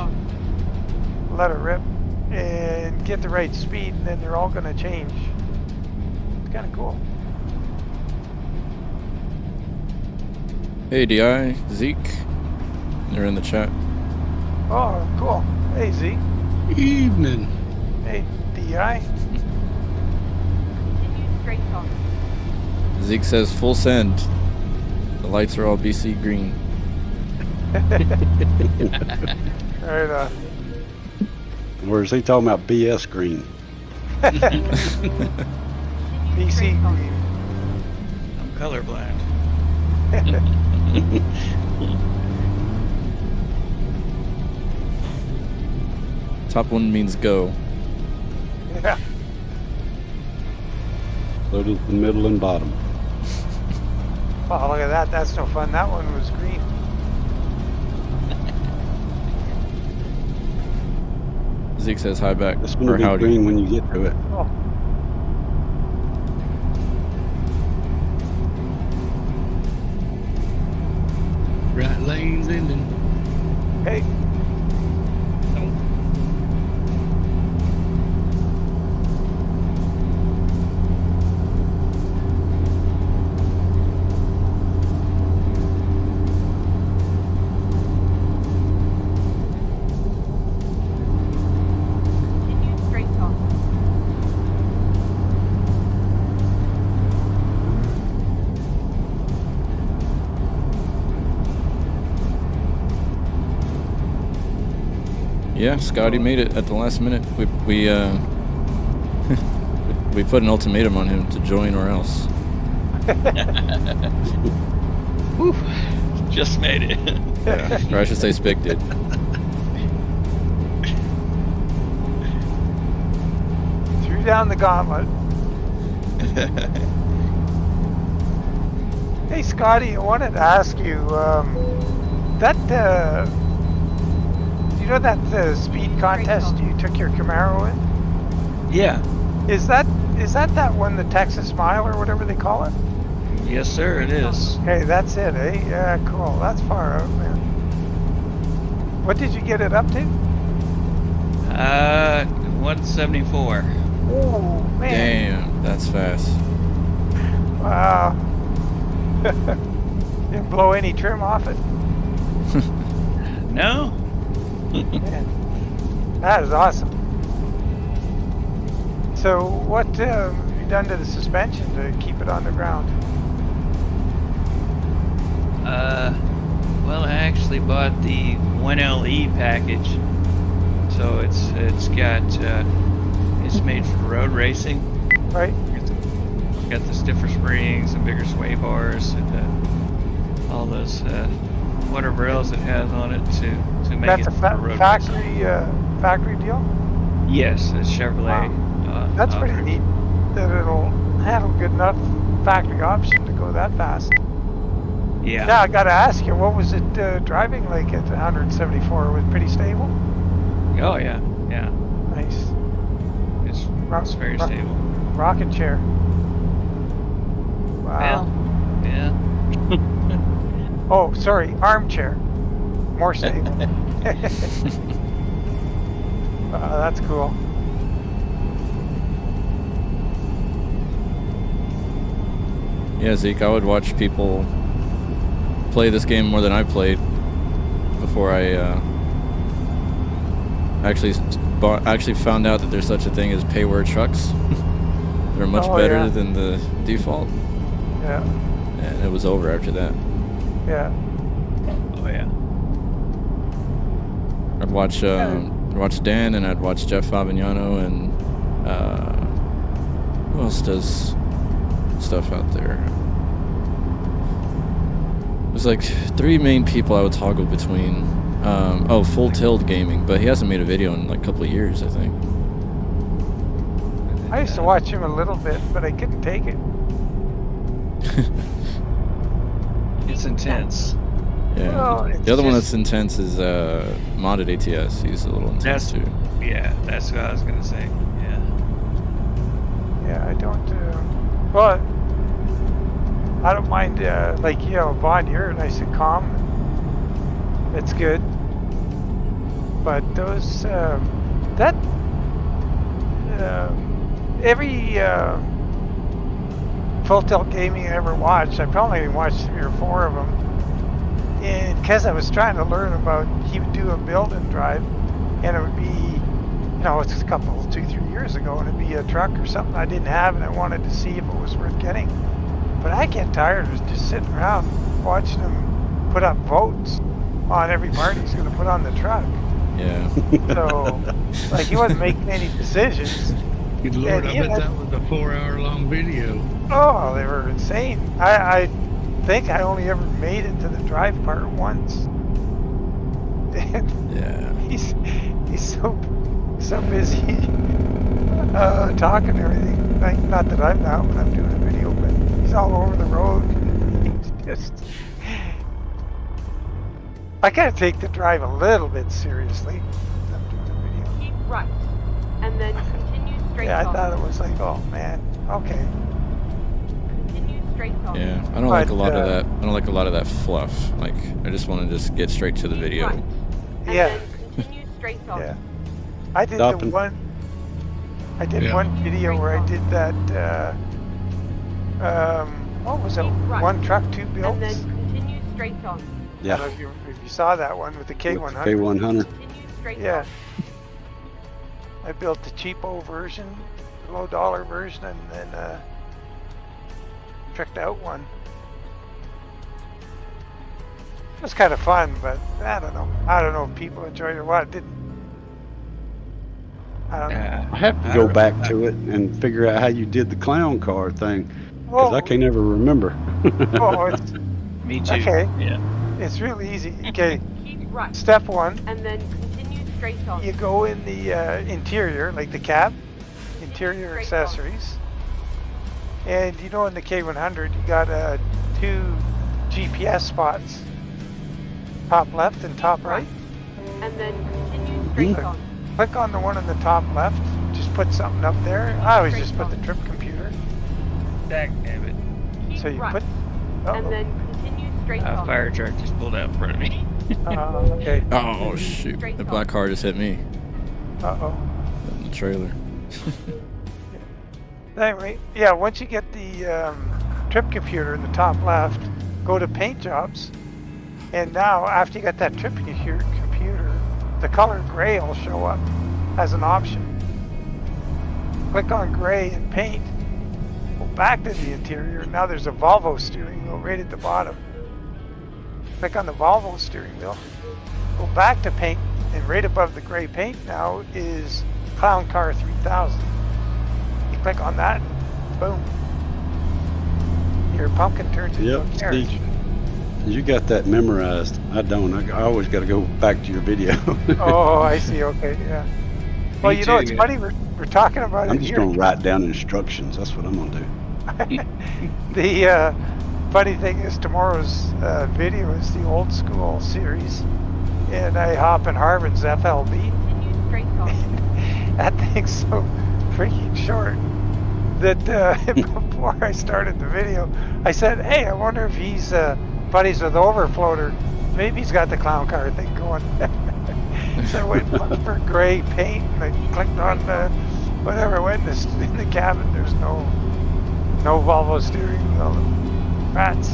let it rip and get the right speed, and then they're all gonna change. It's kind of cool. Hey, DI, Zeke. They're in the chat. Oh, cool. Hey, Z. Evening. Hey, DI. Continue straight on. Zeke says full send. The lights are all BC green. Right. Or is he talking about BS green? BC green. I'm colorblind. Top one means go. Yeah. So does the middle and bottom. Oh, look at that. That's no fun. That one was green. Zeke says hi back. This one Or will be howdy. green when you get to it. Oh. Right lane's ending. Hey. Continue straight on. Yeah, Scotty made it at the last minute. We we put an ultimatum on him to join or else. Whew. Just made it. Yeah, or I should say Spick did. Threw down the gauntlet. Hey, Scotty, I wanted to ask you, you know that speed contest you took your Camaro in? Yeah. Is that one, the Texas Mile or whatever they call it? Yes, sir, it is. Okay, that's it, eh? Yeah, cool. That's far out, man. What did you get it up to? 174. Oh, man. Damn, that's fast. Wow. Didn't blow any trim off it. No? Man, that is awesome. So what have you done to the suspension to keep it on the ground? Well, I actually bought the 1LE package, so it's got it's made for road racing. Right? It's got the stiffer springs and bigger sway bars and all those whatever else it has on it to make That's it a for road racing. factory deal? Yes, it's Chevrolet. That's pretty offered. neat that it'll handle good enough factory option to go that fast. Yeah. Yeah, I gotta ask you, what was it driving like at 174? Was it pretty stable? Oh yeah. Yeah. Nice. It's very stable. Rocking chair. Wow. Yeah. Oh, sorry, armchair. More stable. That's cool. Yeah, Zeke, I would watch people play this game more than I played before I actually found out that there's such a thing as payware trucks. They're much better yeah. than the default, Yeah. and it was over after that. Yeah. Oh yeah. I'd watch Dan, and I'd watch Jeff Fabignano, and who else does stuff out there? There's like three main people I would toggle between. Full Tilt Gaming, but he hasn't made a video in like a couple of years, I think. I used to watch him a little bit, but I couldn't take it. It's intense. Yeah. Well, it's the other one just- that's intense is Modded ATS. He's a little intense too. Yeah, that's what I was gonna say. Yeah. Yeah, I don't. Well, I don't mind. Vaughn, you're nice and calm. It's good. But those every Full Tilt Gaming I ever watched, I probably watched 3 or 4 of them. And because I was trying to learn about, he would do a build and drive, and it would be, it's a couple, 2-3 years ago, and it'd be a truck or something I didn't have, and I wanted to see if it was worth getting. But I get tired of just sitting around watching him put up votes on every part he's going to put on the truck. Yeah. So, he wasn't making any decisions. Good Lord, Yeah, I yeah, bet that was a 4-hour-long video. Oh, they were insane. I think I only ever made it to the drive part once. And Yeah. he's so busy talking and everything. Like, not that I'm not when I'm doing a video, but he's all over the road. He's just. I gotta take the drive a little bit seriously when I'm doing a video. Keep right. And then continue straight Yeah, I on. thought it was like, oh man, okay. Continue straight on. Yeah. I don't like a But, lot of that. I don't like a lot of that fluff. Like, I just want to just get straight to the Keep video. right. And Yeah. then continue straight on. Yeah. I did Stopping. one Yeah. video where I did that, what was it? Keep right. One truck, two And builds? then continue straight on. I don't Yeah. know if you saw that one with the K100. K100. Continue straight Yeah. on. I built the cheapo version, the low dollar version, and then tricked out one. It was kind of fun, but I don't know. I don't know if people enjoyed it or what. It didn't. I don't know. Yeah. I have to go back to it and figure out how you did the clown car thing, because I can't ever remember. Oh, it's, Me too. Okay. Yeah. it's really easy. Okay, Keep right. step one, And then continue straight on. you go in the interior, like the cab, interior Straight on. accessories. And you know in the K100 you got 2 GPS spots, top left and top right. And then continue straight on. Click on the one on the top left, just put something up there. I always just put the trip computer. Dag damn it. Keep So you right. put, And then continue straight A on. fire truck just pulled out in front of me. okay, Oh shoot! Straight The on. black car just hit me uh-oh. in the trailer. Anyway, yeah, once you get the trip computer in the top left, go to paint jobs. And now, after you got that trip computer, the color gray will show up as an option. Click on gray and paint. Go back to the interior. Now there's a Volvo steering wheel right at the bottom. Click on the Volvo steering wheel. Go back to paint, and right above the gray paint now is Clown Car 3000. You click on that, boom. Your pumpkin turns into Yep, a carriage. Steve, you got that memorized. I don't. I always got to go back to your video. Oh, I see. Okay, yeah. Well, you know, it's too, funny. We're talking about I'm it just here. going to write down instructions. That's what I'm going to do. The funny thing is, tomorrow's video is the old school series, and I hop in Harvin's FLB. Continue straight on. That thing's so freaking short that before I started the video, I said, "Hey, I wonder if he's buddies with Overfloater. Maybe he's got the clown car thing going." So I went and looked for gray paint, and I clicked on whatever. I went in the cabin. There's no Volvo steering wheel. Rats.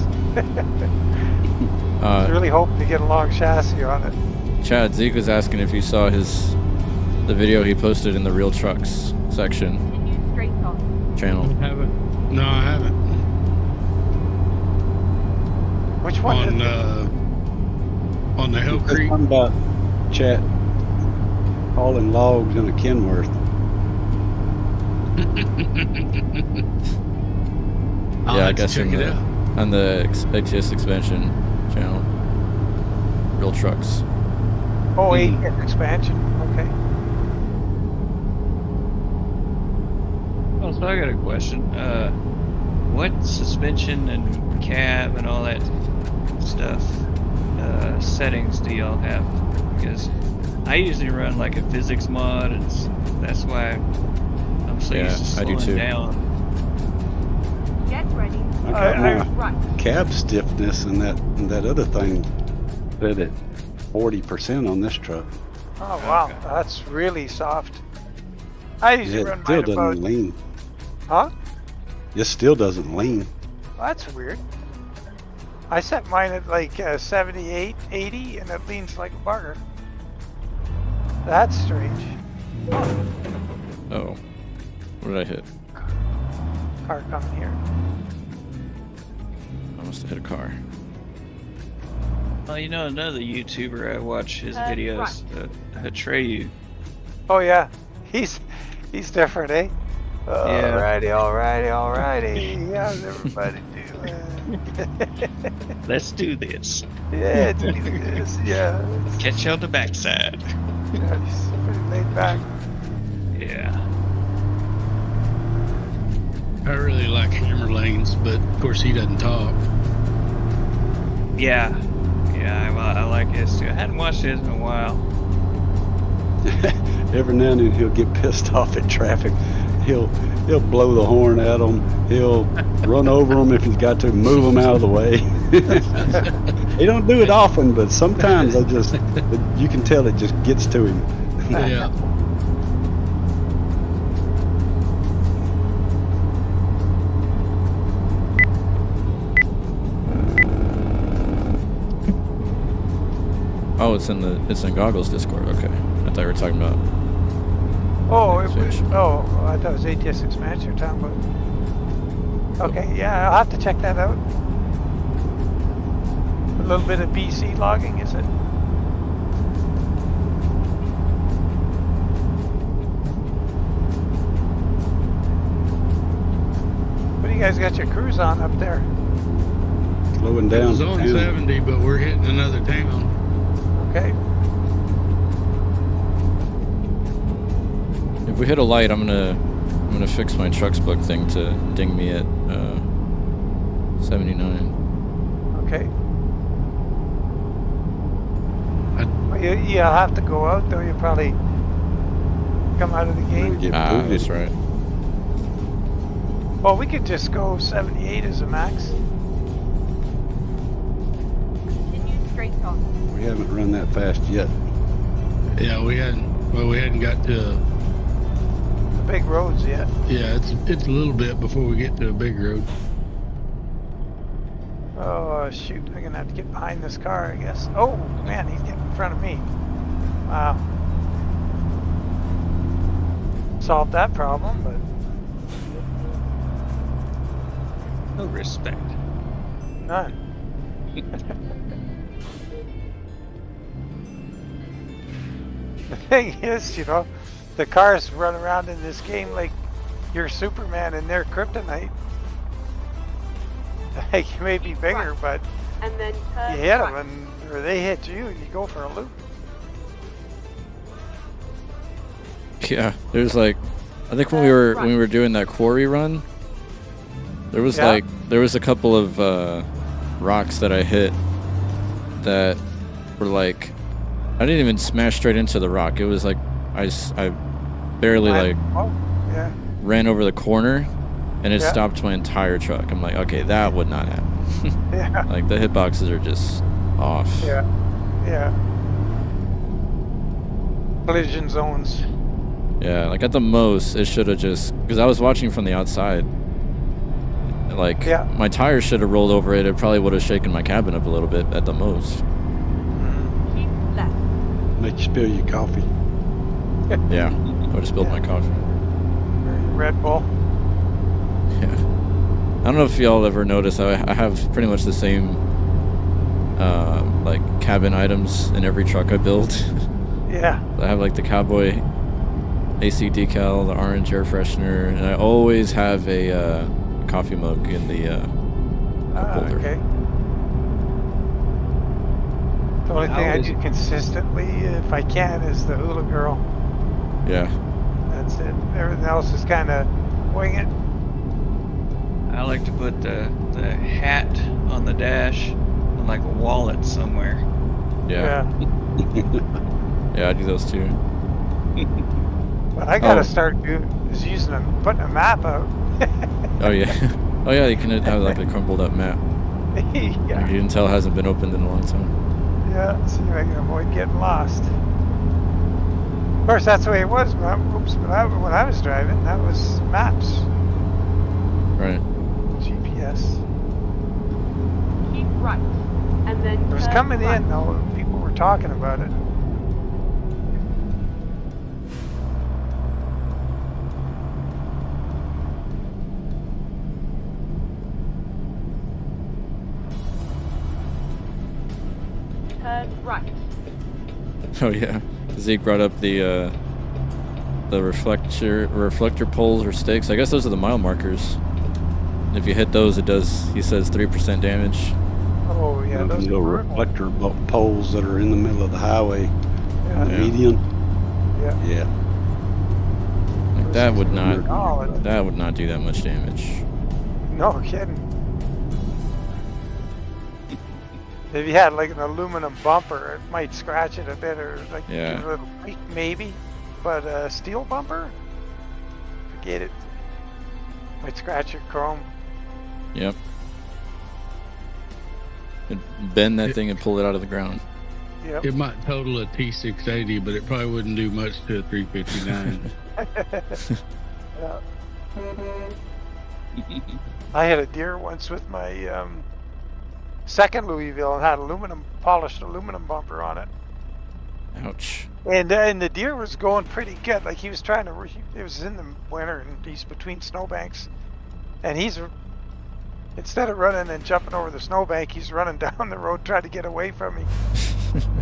I was really hoping to get a long chassis on it. Chad, Zeke was asking if you saw the video he posted in the Real Trucks section Continue straight on. channel. Haven't. No, I haven't. Which one? On the Hill Creek. Something about chat hauling logs in a Kenworth. I'll Yeah, I have to guess check in it the, out. on the XS expansion channel. Real Trucks. Oh, 8 expansion. Okay. Oh, so I got a question. What suspension and cab and all that stuff settings do y'all have? Because I usually run like a physics mod, and that's why I'm so Yeah, used to I do slowing too. down. Get ready. I got my Right. cab stiffness and that other thing set at 40% on this truck. Oh wow, Okay. that's really soft. I usually It run still mine doesn't about. lean. Huh? It still doesn't lean. Well, that's weird. I set mine at like 78, 80, and it leans like a bugger. That's strange. Oh. What did I hit? Car coming here. I must have hit a car. Well, you know, another YouTuber I watch his videos, Atreyu. Oh yeah, he's different, eh? Alrighty, alrighty. How's everybody doing? Let's do this. Yeah, do this. Yeah. Catch you on the backside. Yeah, he's pretty laid back. Yeah. I really like Hammer Lanes, but of course he doesn't talk. Yeah. Yeah, I like his too. I hadn't watched his in a while. Every now and then he'll get pissed off at traffic. He'll blow the horn at them. He'll run over them if he's got to, move them out of the way. He don't do it often, but sometimes you can tell it just gets to him. Yeah. Oh, it's in Goggles Discord. Okay, I thought you were talking about. Oh, Fish. I thought it was ATS6 match you're talking about. Okay, yeah, I'll have to check that out. A little bit of BC logging, is it? What do you guys got your cruise on up there? Slowing It down. was on 70, but we're hitting another town. Okay. If we hit a light, I'm gonna fix my trucks book thing to ding me at 79. Okay. Well, you'll have to go out though. You'll probably come out of the game. Get Ah, booted. that's right. Well, we could just go 78 as a max. Continue straight on. We haven't run that fast yet. Yeah, we hadn't got to. The big roads yet. Yeah, it's a little bit before we get to a big road. Oh shoot! I'm gonna have to get behind this car, I guess. Oh man, he's getting in front of me. Wow. Solved that problem, but No respect. none. The thing is, the cars run around in this game like you're Superman and they're kryptonite. Like you may be bigger, but And then you turn hit right. them or they hit you, you go for a loop. Yeah, there's like, I think when we were doing that quarry run, there was Yeah. there was a couple of rocks that I hit that were like, I didn't even smash straight into the rock. It was like I barely Oh, yeah. ran over the corner, and it Yeah. stopped my entire truck. I'm like, okay, that would not happen. Yeah. Like the hitboxes are just off. Yeah. Yeah. Collision zones. Yeah, like at the most, it should have just, because I was watching from the outside. Like, Yeah. my tires should have rolled over it. It probably would have shaken my cabin up a little bit at the most. Keep left. Make you spill your coffee. Yeah, I would have spilled my coffee. Red Bull. Yeah. I don't know if y'all ever noticed, I have pretty much the same, like, cabin items in every truck I build. Yeah. I have, like, the cowboy AC decal, the orange air freshener, and I always have a coffee mug in the cup holder. Okay. The only thing I do consistently, if I can, is the hula girl. Yeah. That's it. Everything else is kind of wing it. I like to put the hat on the dash on like a wallet somewhere. Yeah. Yeah, I do those too. But I gotta Oh. start putting a map out. Oh yeah. Oh yeah, you can have like a crumpled up map. You Yeah. can tell it hasn't been opened in a long time. Yeah. See if I can avoid getting lost. Of course, that's the way it was. When I was driving, that was maps, Right. GPS. Keep right. And then It was turn coming right. in though. People were talking about it. Turn right. Oh yeah. Zeke brought up the the reflector poles or sticks. I guess those are the mile markers. If you hit those, it does. He says 3% damage. Oh yeah, Those those little are brutal. reflector poles that are in the middle of the highway, Yeah. the Yeah. median. Yeah. Yeah. Like, that would not. Solid. That would not do that much damage. No kidding. If you had like an aluminum bumper, it might scratch it a bit, or like Yeah. give it a little creak maybe. But a steel bumper, forget it. Might scratch your chrome. Yep. It'd bend that thing and pull it out of the ground. Yep. It might total a T680, but it probably wouldn't do much to a 359. Yeah. I had a deer once with my second Louisville and had polished aluminum bumper on it. Ouch. And the deer was going pretty good. Like he was trying to, it was in the winter and he's between snowbanks. And instead of running and jumping over the snowbank, he's running down the road trying to get away from me.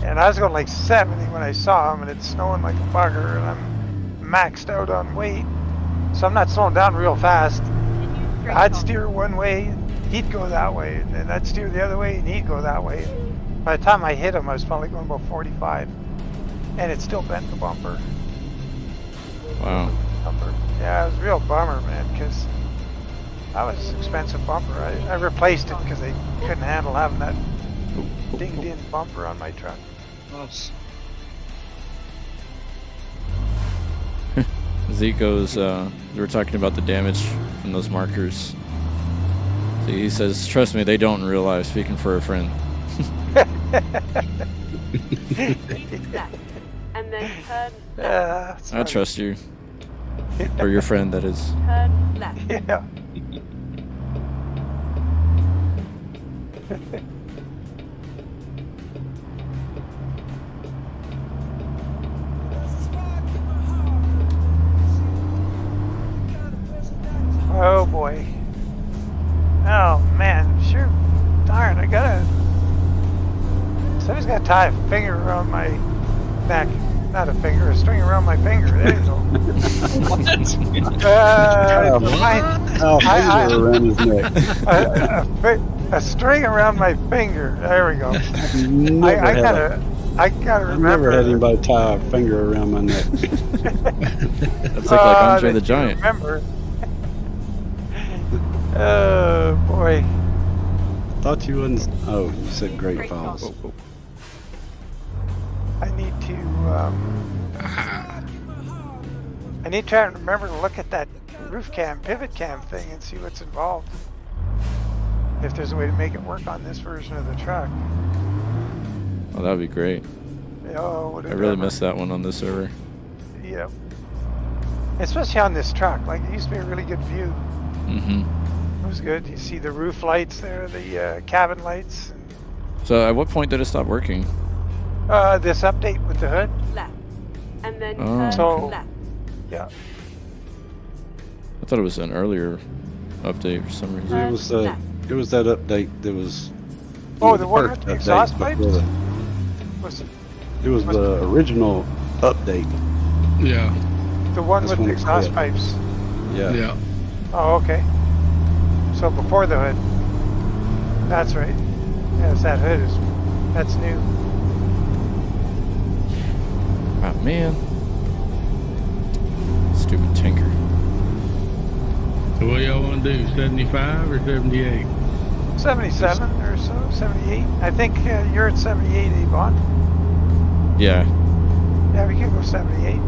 And I was going like 70 when I saw him, and it's snowing like a bugger, and I'm maxed out on weight. So I'm not slowing down real fast. I'd steer one way, and he'd go that way, and then I'd steer the other way, and he'd go that way. By the time I hit him, I was probably going about 45, and it still bent the bumper. Wow. Yeah, it was a real bummer, man, because that was an expensive bumper. I replaced it because I couldn't handle having that dinged-in bumper on my truck. Zeke goes, we were talking about the damage from those markers. So he says, trust me, they don't in real life, speaking for a friend. Left. And then turn left. That's I funny. trust you. Or your friend, that is. Turn left. Yeah. Oh boy. Oh man, sure. Darn, somebody's gotta tie a finger around my neck. Not a finger, a string around my finger. There you go. Finger around his neck. A string around my finger. There we go. I gotta I've remember. never had anybody tie a finger around my neck. That's like Andre the that you Giant. Remember. Oh boy. Thought you wouldn't. Oh, you said Great Great Falls. Falls. I need to try and remember to look at that roof cam, pivot cam thing and see what's involved. If there's a way to make it work on this version of the truck. Oh, that would be great. Oh, I really missed that one on this server. Yeah. Especially on this truck. Like, it used to be a really good view. Mm-hmm. It was good. You see the roof lights there, the cabin lights. So at what point did it stop working? This update with the hood. Left. And then Oh. turn So- left. Yeah. I thought it was an earlier update for some reason. It was that update that was. Oh, the one first with the update exhaust before pipes? It was the original update. Yeah, The one This with one the was exhaust good. pipes. Yeah. yeah. Oh, okay. So before the hood. That's right. Yes, that's new. Ah, man. Stupid tinker. So what y'all want to do? 75 or 78? 77 or so, 78. I think you're at 78, Avon. Yeah. Yeah, we can go 78.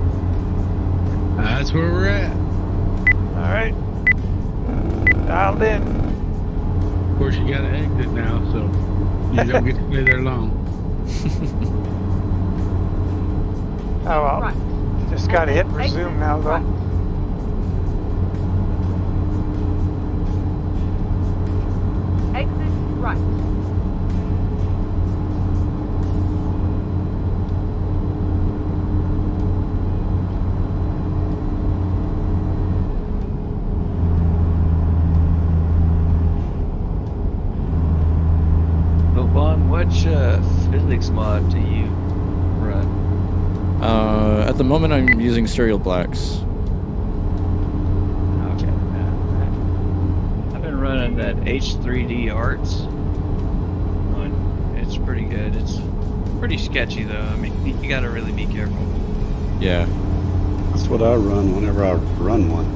That's where we're at. All right. Dialed in. Of course, you got to exit now, so you don't get to stay there long. Oh well. Right. Just gotta hit Exit resume now though. right. Exit right. So, Vaughn, which physics mod do you run? At the moment, I'm using Serial Blacks. Okay. I've been running that H3D Arts. It's pretty good. It's pretty sketchy though. I mean, you gotta really be careful. Yeah. That's what I run whenever I run one.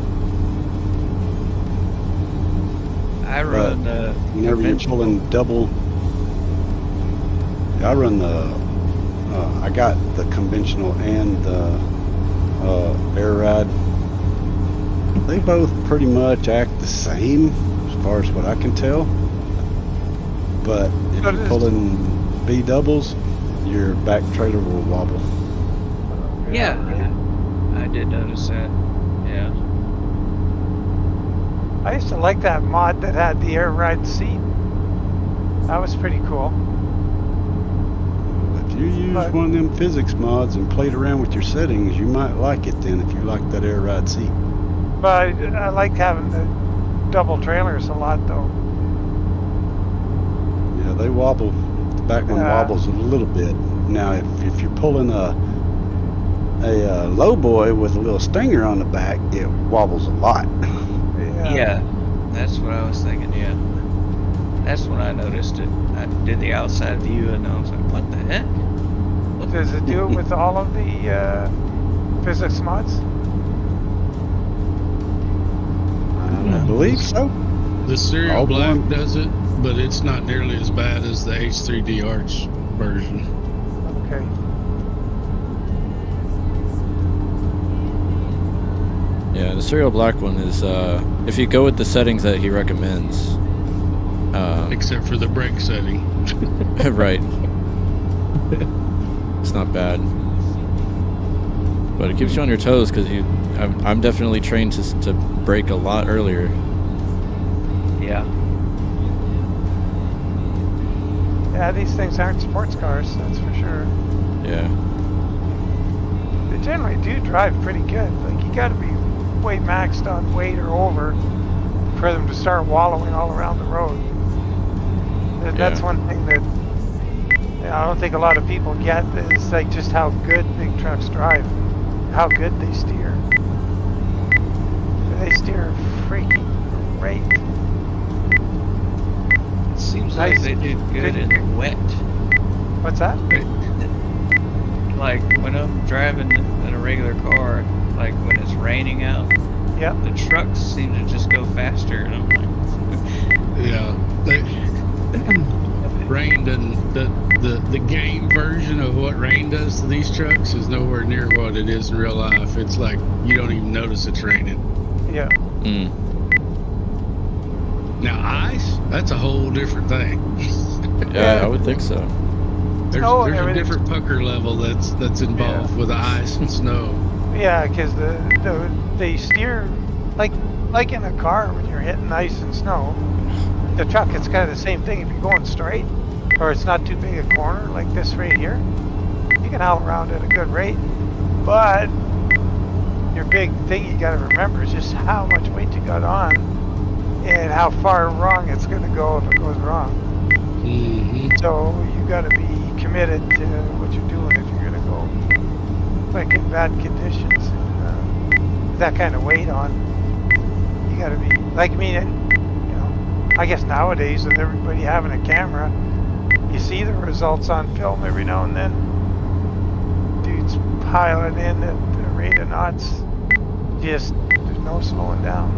I run Whenever you're pulling double, I run the. I got the conventional and the air ride. They both pretty much act the same as far as what I can tell. But if you're pulling B doubles, your back trailer will wobble. Yeah, I did notice that. Yeah. I used to like that mod that had the air ride seat. That was pretty cool. If you use one of them physics mods and played around with your settings, you might like it then if you like that air ride seat. But I like having the double trailers a lot though. Yeah, they wobble. The back one wobbles a little bit. Now, if you're pulling a low boy with a little stinger on the back, it wobbles a lot. Yeah, that's what I was thinking. Yeah, that's when I noticed it. I did the outside view and I was like, "What the heck?" Does it do it with all of the physics mods? I believe so. The Serial All Black one. does it, but it's not nearly as bad as the H3D Arch version. Okay. Yeah, the Serial Black one is, if you go with the settings that he recommends. Except for the brake setting. Right. It's not bad. But it keeps you on your toes because I'm definitely trained to brake a lot earlier. Yeah. Yeah, these things aren't sports cars, that's for sure. Yeah. They generally do drive pretty good. Like, you gotta be way maxed on weight or over for them to start wallowing all around the road. That's one thing that I don't think a lot of people get is like just how good big trucks drive, how good they steer. They steer freaking great. It seems like they do good in the wet. What's that? Like when I'm driving in a regular car, like when it's raining out, the trucks seem to just go faster, and I'm like, yeah, rain doesn't. The game version of what rain does to these trucks is nowhere near what it is in real life. It's like you don't even notice it's raining. Yeah. Now ice, that's a whole different thing. Yeah, I would think so. There's a different pucker level that's involved with ice and snow. Yeah, because they steer like in a car when you're hitting ice and snow. The truck, it's kind of the same thing. If you're going straight, or it's not too big a corner like this right here, you can haul around at a good rate. But your big thing you got to remember is just how much weight you got on, and how far wrong it's going to go if it goes wrong. So you got to be committed to what you're doing if you're going to go like in bad conditions and that kind of weight on. You got to be like, I mean, I guess nowadays with everybody having a camera, you see the results on film every now and then. Dudes piling in at a rate of knots. Just there's no slowing down.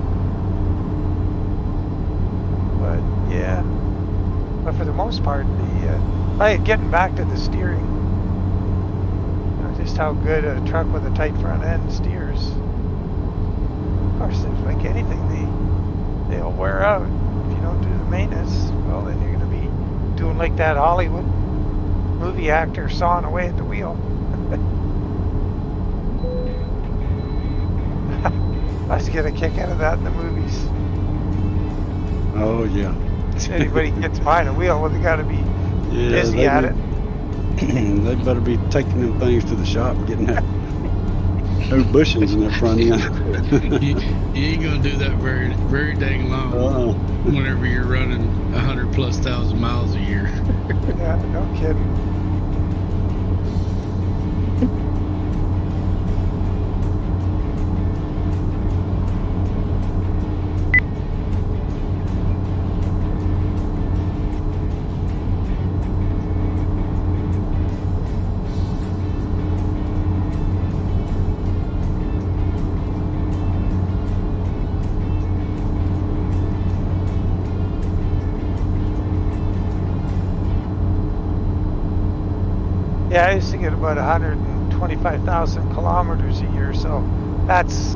But yeah. But for the most part, getting back to the steering, just how good a truck with a tight front end steers. Of course, there's like anything, they'll wear out if you don't do the maintenance. Well, then you're going to be doing like that Hollywood movie actor sawing away at the wheel. I used to get a kick out of that in the movies. Oh yeah. Anybody gets behind a wheel, well, they got to be busy at it. They better be taking them things to the shop and getting that. No bushings in their front end. you ain't gonna do that very, very dang long. Whenever you're running 100,000+ miles a year. Yeah, no kidding. about 125,000 kilometers a year. So that's,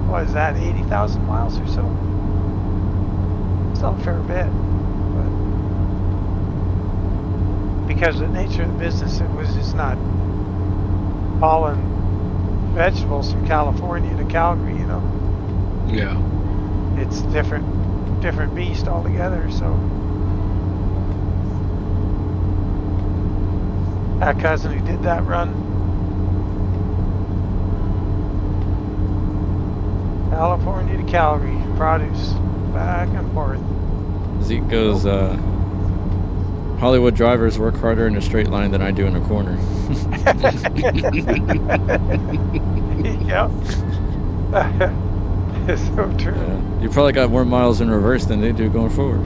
what is that, 80,000 miles or so? Still a fair bit. But because of the nature of the business, it was just not hauling vegetables from California to Calgary, you know. Yeah. It's different beast altogether. So that cousin who did that run, California to Calgary, produce back and forth. Zeke goes, Hollywood drivers work harder in a straight line than I do in a corner. Yep. It's so true. Yeah. You probably got more miles in reverse than they do going forward.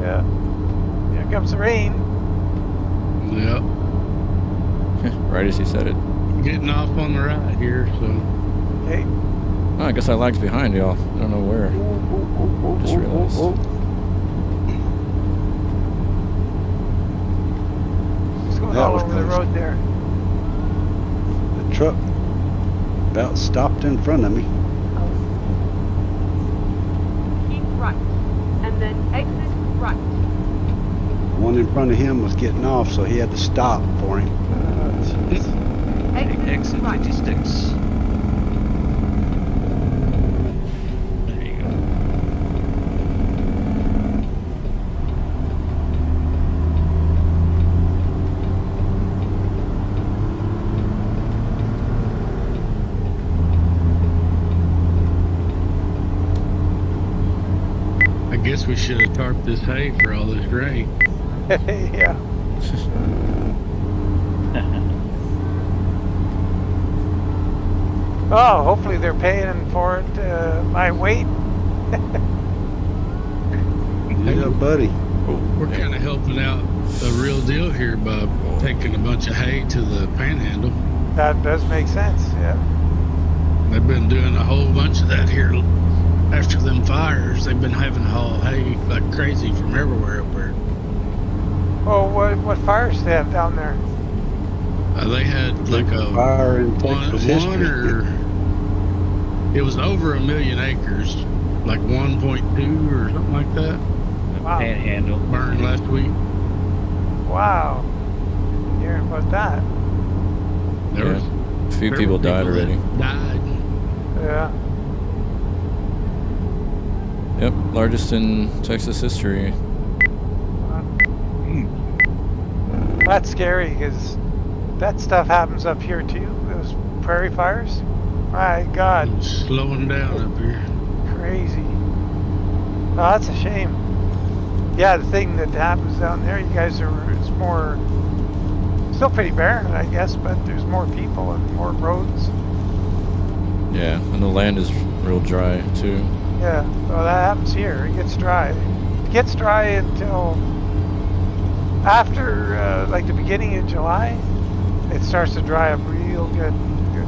Yeah. Here comes the rain. Yep. Right as he said it. Getting off on the right here, so. Okay. Oh, I guess I lagged behind y'all. I don't know where. Just realized. It's going That all was over the close. road there. The truck about stopped in front of me. Keep right. And then exit right. The one in front of him was getting off, so he had to stop for him. Exit right. 56. There you go. I guess we should have tarped this hay for all this rain. Yeah. Oh, hopefully they're paying for it by weight. Yeah, buddy. We're kind of helping out the real deal here by taking a bunch of hay to the panhandle. That does make sense. Yeah. They've been doing a whole bunch of that here after them fires. They've been having to haul hay like crazy from everywhere up there. Oh, what fires do they have down there? They had like a Fire in Texas one history. or it was over 1 million acres, like 1.2 or something like that, Wow. Panhandle. burned last week. Wow. Hearing about that. There Yeah. was A few people died that already. Died. Yeah. Yep, largest in Texas history. That's scary because that stuff happens up here too. Those prairie fires. My God, It's slowing down up here. crazy. Oh, that's a shame. Yeah, the thing that happens down there, you guys are, it's more, still pretty barren, I guess, but there's more people and more roads. Yeah, and the land is real dry too. Yeah, well, that happens here. It gets dry. It gets dry until after, like the beginning of July. It starts to dry up real good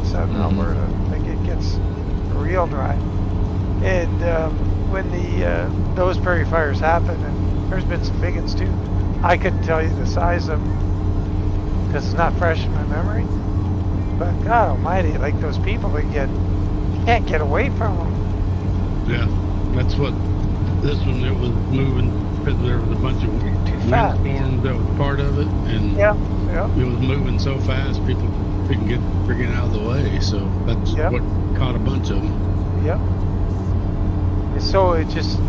southern Alberta. Like it gets real dry. And when those prairie fires happen, and there's been some big ones too, I couldn't tell you the size of them because it's not fresh in my memory. But God Almighty, like those people, you can't get away from them. Yeah, that's what this one, it was moving because there was a bunch of Too fast. windstorms that was part of it, and Yeah, yeah. it was moving so fast people couldn't get friggin' out of the way, so that's Yep. what caught a bunch of them. Yep. And so it just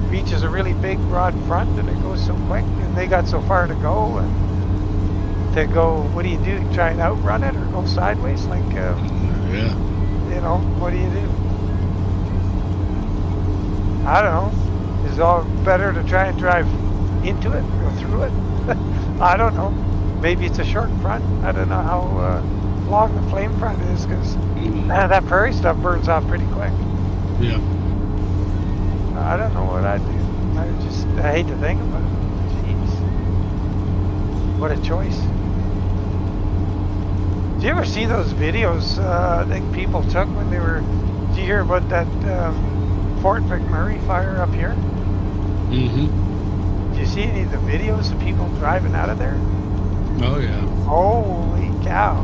reaches a really big, broad front, and it goes so quick, and they got so far to go, and to go, what do? Try and outrun it or go sideways? Like, Yeah, you know, what do? I don't know. Is it all better to try and drive into it, go through it? I don't know. Maybe it's a short front. I don't know how long the flame front is, because that prairie stuff burns off pretty quick. yeah. I don't know what I'd do. I hate to think about it. Jeez. What a choice. Did you ever see those videos that people took when they were, did you hear about that Fort McMurray fire up here? Mm-hmm. Did you see any of the videos of people driving out of there? Oh yeah. Holy cow.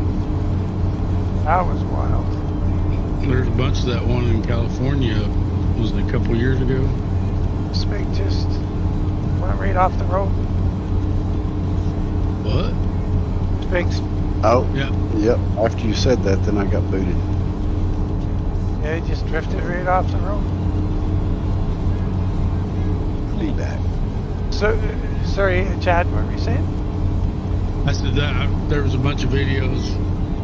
That was wild. There's a bunch of that one in California. Was it a couple years ago? This big just went right off the road. What? This big, Oh, Yeah. yep. After you said that, then I got booted. yeah, it just drifted right off the road. Be back. So, sorry, Chad, what were you saying? I said that there was a bunch of videos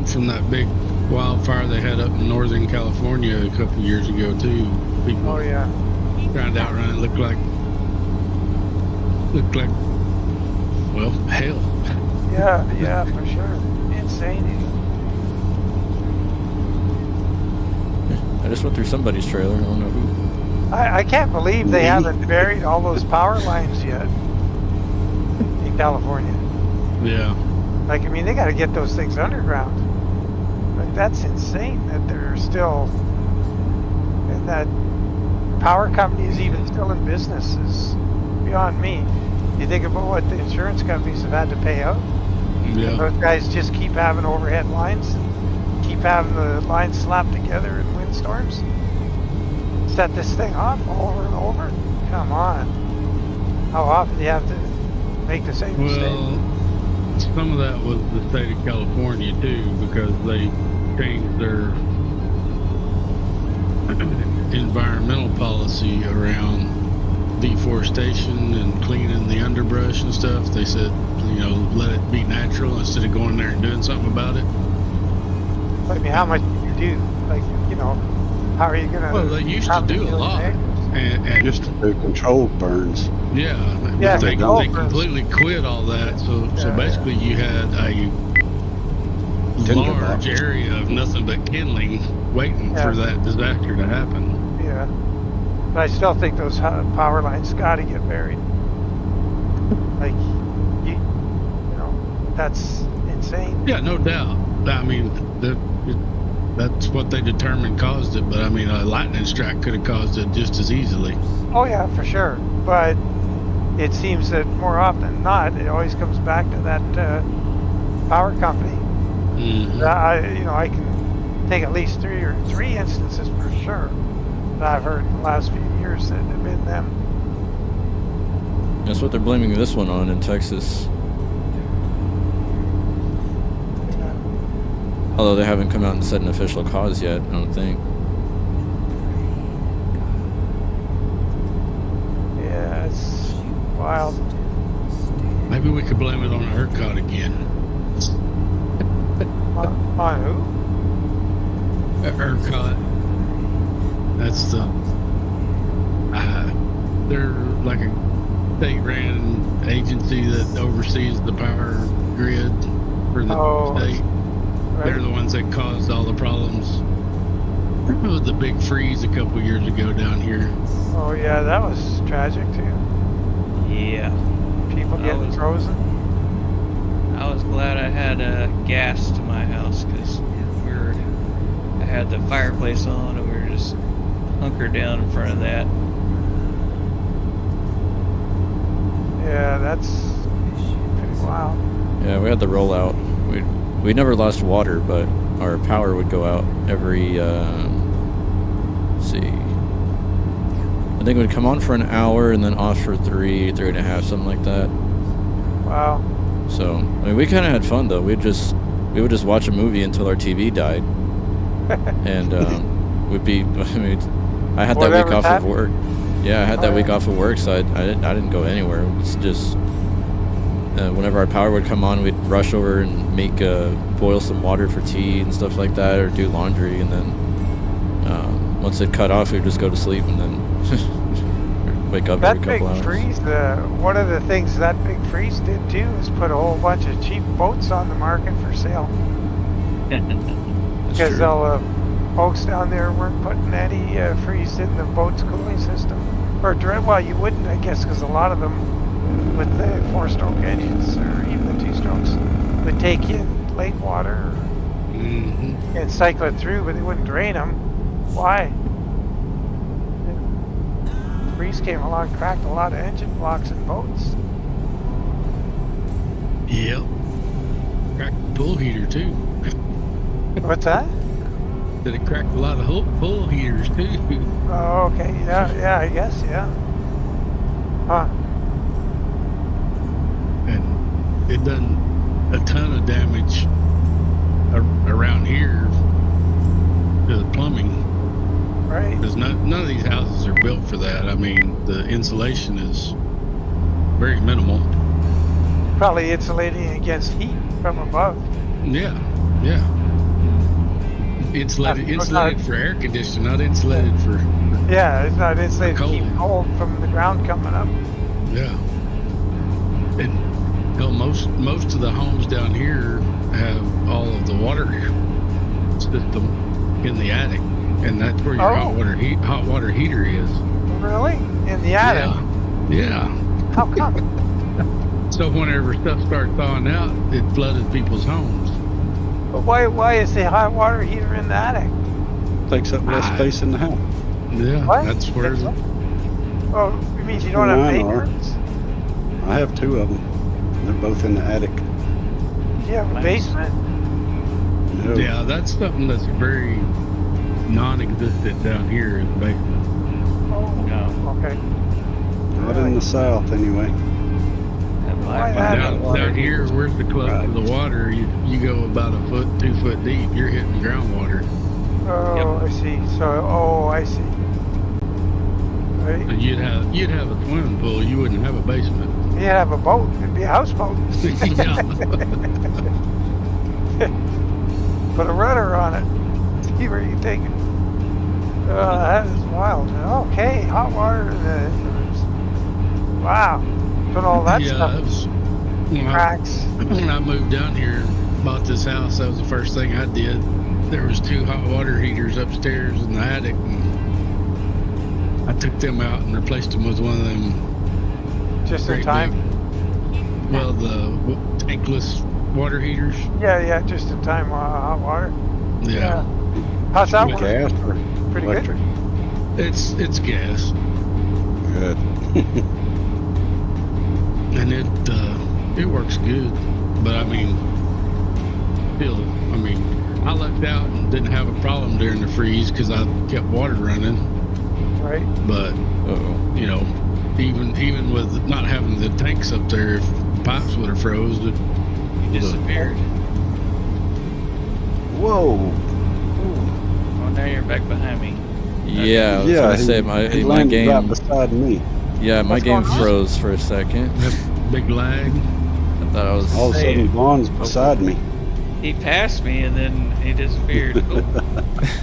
from that big wildfire they had up in Northern California a couple years ago too. People Oh, yeah. trying to outrun it. Looked like, well, hell. Yeah, for sure. Insane. I just went through somebody's trailer. I don't know who. I can't believe they haven't buried all those power lines yet in California. Yeah. Like, I mean, they got to get those things underground. Like, that's insane that they're still, and that power company is even still in business is beyond me. You think about what the insurance companies have had to pay out. Yeah. Those guys just keep having overhead lines, keep having the lines slapped together in windstorms. Set this thing off over and over. Come on. How often do you have to make the same mistake? Well, some of that was the state of California too, because they changed their environmental policy around deforestation and cleaning the underbrush and stuff. They said, let it be natural instead of going there and doing something about it. I mean, how much do you do? Like, how are you gonna? Well, they used to do a lot, and Just to do controlled burns. yeah, Yeah, they controlled burns. completely quit all that. So Yeah. basically, you had a Tinder large box. area of nothing but kindling, waiting for Yeah. that disaster to happen. Yeah, but I still think those power lines got to get buried. Like, that's insane. Yeah, no doubt. I mean, that's what they determined caused it. But I mean, a lightning strike could have caused it just as easily. Oh yeah, for sure. But it seems that more often than not, it always comes back to that power company. Mm-hmm. I can think at least three instances for sure that I've heard in the last few years that have been them. That's what they're blaming this one on in Texas. Although they haven't come out and said an official cause yet, I don't think. Yeah, it's wild. Maybe we could blame it on ERCOT again. On who? ERCOT. That's they're like a state-ran agency that oversees the power grid for the state. They're the ones that caused all the problems. It was the big freeze a couple years ago down here. Oh yeah, that was tragic too. Yeah. People getting frozen. I was glad I had gas to my house because I had the fireplace on and we were just hunkered down in front of that. Yeah, that's pretty wild. Yeah, we had the rollout. We never lost water, but our power would go out every, let's see. I think it would come on for an hour and then off for three and a half, something like that. Wow. So, I mean, we kind of had fun though. We would just watch a movie until our TV died. And I had that week off of work. Yeah, I had that week off of work, so I didn't go anywhere. It's just whenever our power would come on, we'd rush over and boil some water for tea and stuff like that, or do laundry, and then once it cut off, we'd just go to sleep and then wake up every couple hours. That big freeze, one of the things that big freeze did too is put a whole bunch of cheap boats on the market for sale. Because all the folks down there weren't putting any freeze in the boat's cooling system. Well, you wouldn't, I guess, because a lot of them with the 4-stroke engines or even the 2-strokes would take in lake water and cycle it through, but they wouldn't drain them. Why? Freeze came along, cracked a lot of engine blocks in boats. Yep. cracked the pool heater too. What's that? That it cracked a lot of pool heaters too. Oh, okay. Yeah, I guess, yeah. Huh. And it done a ton of damage around here to the plumbing. Right. Because none of these houses are built for that. I mean, the insulation is very minimal. Probably insulating against heat from above. Yeah. Insulated for air conditioning, not insulated for Yeah, it's not insulated to cold. keep cold from the ground coming up. Yeah. And hell, most of the homes down here have all of the water system in the attic, and that's where your hot water heater is. Really? In the attic? Yeah. How come? So whenever stuff starts thawing out, it flooded people's homes. But why is the hot water heater in the attic? Takes up less space in the house. Yeah, What? that's where. Oh, you mean you don't have Mine are. basement? I have 2 of them. They're both in the attic. Do you have a basement? No. Yeah, that's something that's very non-existent down here in the basement. Oh, No. okay. Not in the south, anyway. Why Down that? here, where's the close to the water? You go about 1 foot, 2 foot deep. You're hitting groundwater. Oh, I see. I see. Right. And you'd have a swimming pool. You wouldn't have a basement. You have a boat. It'd be a houseboat. Yeah. Put a rudder on it. See where you take it. That is wild. Okay, hot water. Wow. Put all that Yeah, stuff. that was Cracks. when I moved down here, bought this house. That was the first thing I did. There was 2 hot water heaters upstairs in the attic, and I took them out and replaced them with one of them. Just in great time. the tankless water heaters. Yeah, just in time. Hot water. Yeah. How's that With work? Gas or Pretty electric? It's gas, Good. and it works good. But I mean, I lucked out and didn't have a problem during the freeze because I kept water running. Right. But you know, even with not having the tanks up there, if pipes would have froze, it Disappeared. Whoa. Oh, now you're back behind me. Yeah, I was gonna say he my landed game. right beside me. Yeah, my What's game going on? froze for a second. that big lag. I thought I was. All of a sudden, Vaughn's beside me. He passed me and then he disappeared. Oh,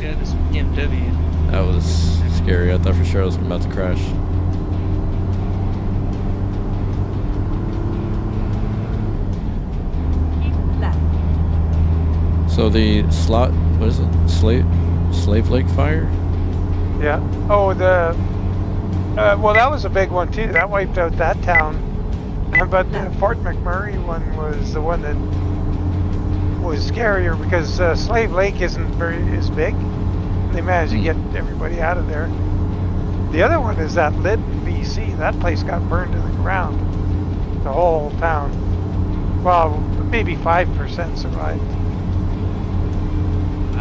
yeah, this BMW. That was scary. I thought for sure I was about to crash. Keep left. So the what is it? Slave Lake fire? Yeah. Oh, well, that was a big one too. That wiped out that town. But the Fort McMurray one was the one that was scarier because Slave Lake isn't as big. They managed to get everybody out of there. The other one is that Lytton, BC. That place got burned to the ground. The whole town. Well, maybe 5% survived.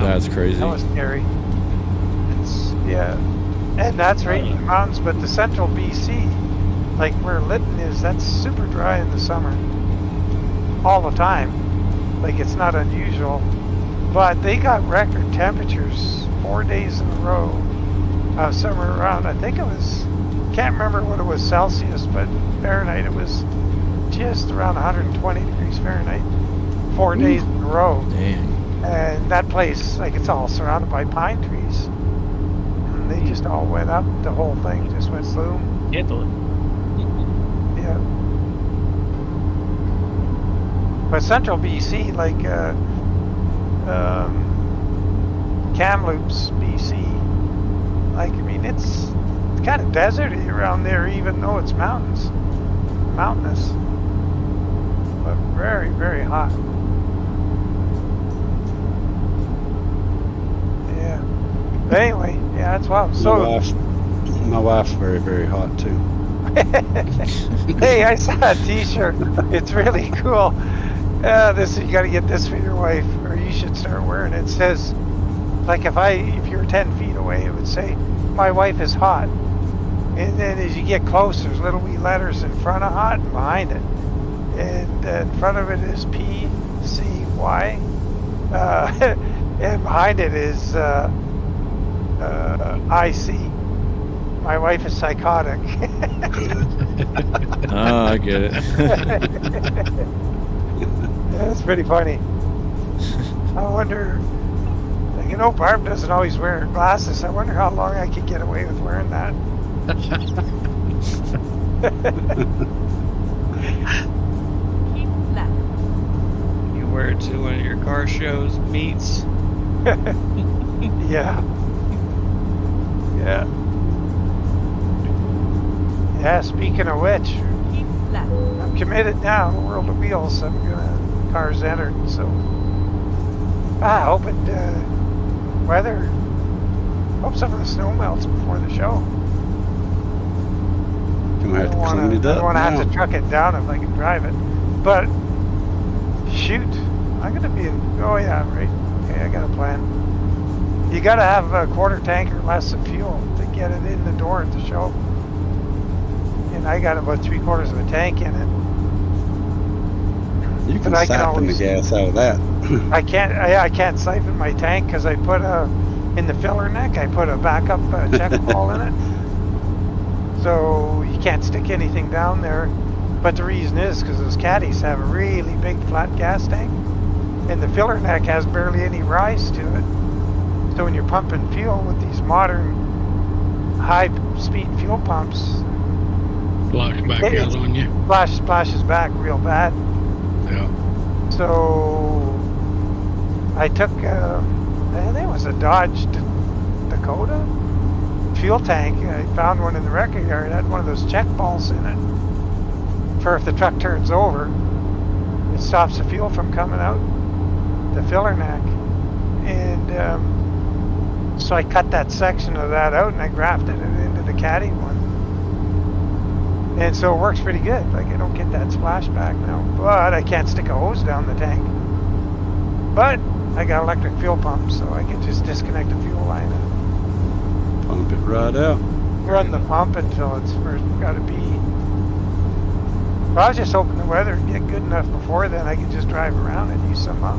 That's crazy. That was scary. Yeah. And that's right in the mountains, but the central BC, like where Lytton is, that's super dry in the summer. All the time. Like it's not unusual. But they got record temperatures 4 days in a row. Somewhere around, I think it was, can't remember what it was Celsius, but Fahrenheit it was just around 120 degrees Fahrenheit. 4 days in a row. Dang. And that place, like it's all surrounded by pine trees. And they just all went up, the whole thing just went sloom. Handle it. Yeah. But central BC, like Kamloops, BC, like, I mean, it's kind of deserty around there, even though it's mountainous. But very, very hot. Yeah. But anyway, yeah, that's wild. So, My wife's very, very hot too. hey, I saw a t-shirt. It's really cool. This you got to get this for your wife, or you should start wearing it. It says, like if you're 10 feet away, it would say, "My wife is hot." And then as you get close, there's little wee letters in front of hot and behind it. And in front of it is PCY. And behind it is IC. My wife is psychotic. Oh, I get it. That's pretty funny. I wonder, Barb doesn't always wear glasses. I wonder how long I could get away with wearing that. Keep left. You wear it to one of your car shows, meets. Yeah. Yeah. Yeah, speaking of which, Keep left. I'm committed now to World of Wheels. I'm gonna cars entered, so I hope it weather. Hope some of the snow melts before the show. Gonna have to clean it I up. don't want to have now. to truck it down if I can drive it. But shoot, I'm gonna be. Oh yeah, right. Okay, I got a plan. You gotta have a quarter tank or less of fuel to get it in the door at the show. And I got about 3/4 of a tank in it. You can But I can siphon the always- gas out of that. I can't siphon my tank because I put in the filler neck. I put a backup check ball in it, so you can't stick anything down there. But the reason is because those caddies have a really big flat gas tank, and the filler neck has barely any rise to it. So when you're pumping fuel with these modern high-speed fuel pumps, Block back It- out on you. splashes back real bad. Yeah. So I took, I think it was a Dodge Dakota fuel tank. I found one in the wrecker yard. It had one of those check balls in it for if the truck turns over, it stops the fuel from coming out the filler neck. And so I cut that section of that out and I grafted it into the caddy one. And so it works pretty good. Like I don't get that splashback now, but I can't stick a hose down the tank. But I got electric fuel pump, so I can just disconnect the fuel line and Pump it right out. run the pump until it's where it's got to be. But I was just hoping the weather would get good enough before then I could just drive around and use some up.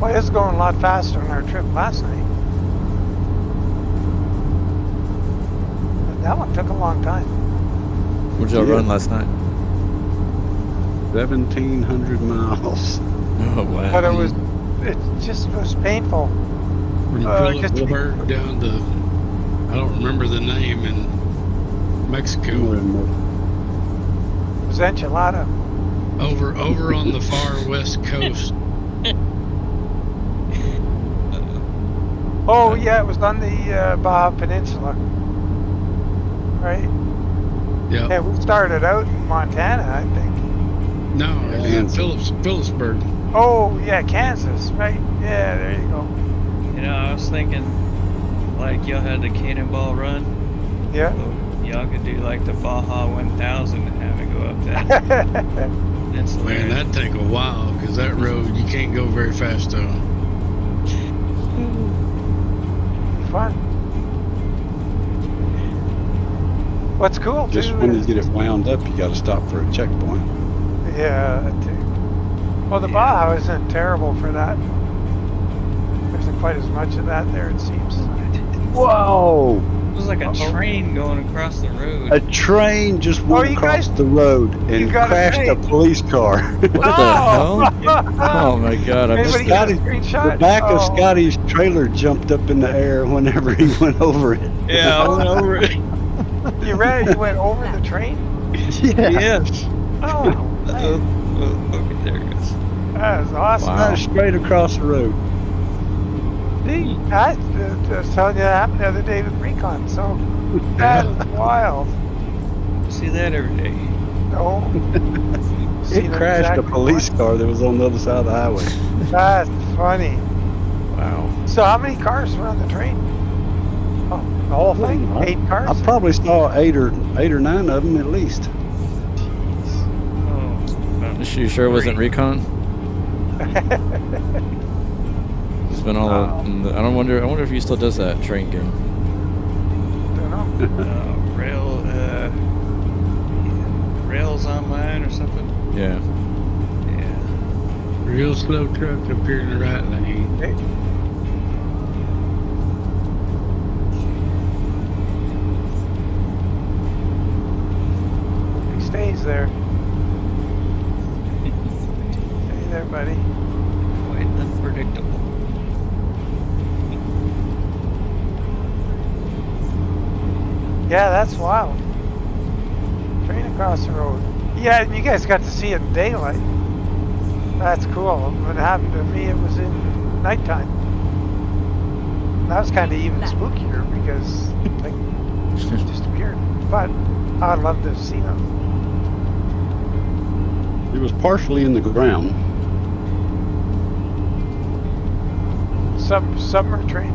Well, it's going a lot faster than our trip last night. But that one took a long time. What'd y'all Yeah. run last night? 1,700 miles. Oh, wow. But it just was painful. From just to be- Philipsburg down to, I don't remember the name, in Mexico. It was enchilada. Over on the far west coast. Oh yeah, it was on the Baja Peninsula, right? Yeah. Yeah, we started out in Montana, I think. No, it was in Kansas. Philipsburg. Oh yeah, Kansas, right? Yeah, there you go. You know, I was thinking, like, y'all had the Cannonball Run. Yeah. So y'all could do, like, the Baja 1000 and have it go up that. That's Man, hilarious. that'd take a while, because that road, you can't go very fast on. Fun. What's cool Just too when you is- get it wound up, you got to stop for a checkpoint. Yeah, that too. Well, the Baja isn't terrible for that. There isn't quite as much of that there, it seems. Whoa! It was like a Uh-oh. train going across the road. A train just went you across guys- the road you and got a crashed a train. police car. What the hell? Oh my god, I missed Anybody got a that. screenshot? The back of Oh. Scotty's trailer jumped up in the air whenever he went over it. Yeah, I went over it. You read? You went over the train? Yes. Oh, Oh, okay, there it goes. that is awesome. Wow. Right straight across the road. See, I was telling you that happened the other day with Recon, so that is wild. See that every day. No. Seen It crashed exactly a police car that was on the other side of the highway. That's funny. Wow. So how many cars were on the train? Oh, the whole thing? I- 8 cars? I probably saw eight or 9 of them at least. Oh, about You sure it wasn't three. Recon? It's been all. Oh. I wonder if he still does that train game. Don't know. Rails Online or something. Yeah. Yeah. Real slow truck up here in the right lane. Hey. He stays there. Stay there, buddy. Quite unpredictable. Yeah, that's wild. Train across the road. Yeah, and you guys got to see it in daylight. That's cool. When it happened to me, it was in nighttime. That was kind of even spookier because like it disappeared. But I'd love to have seen it. It was partially in the ground. Summer train.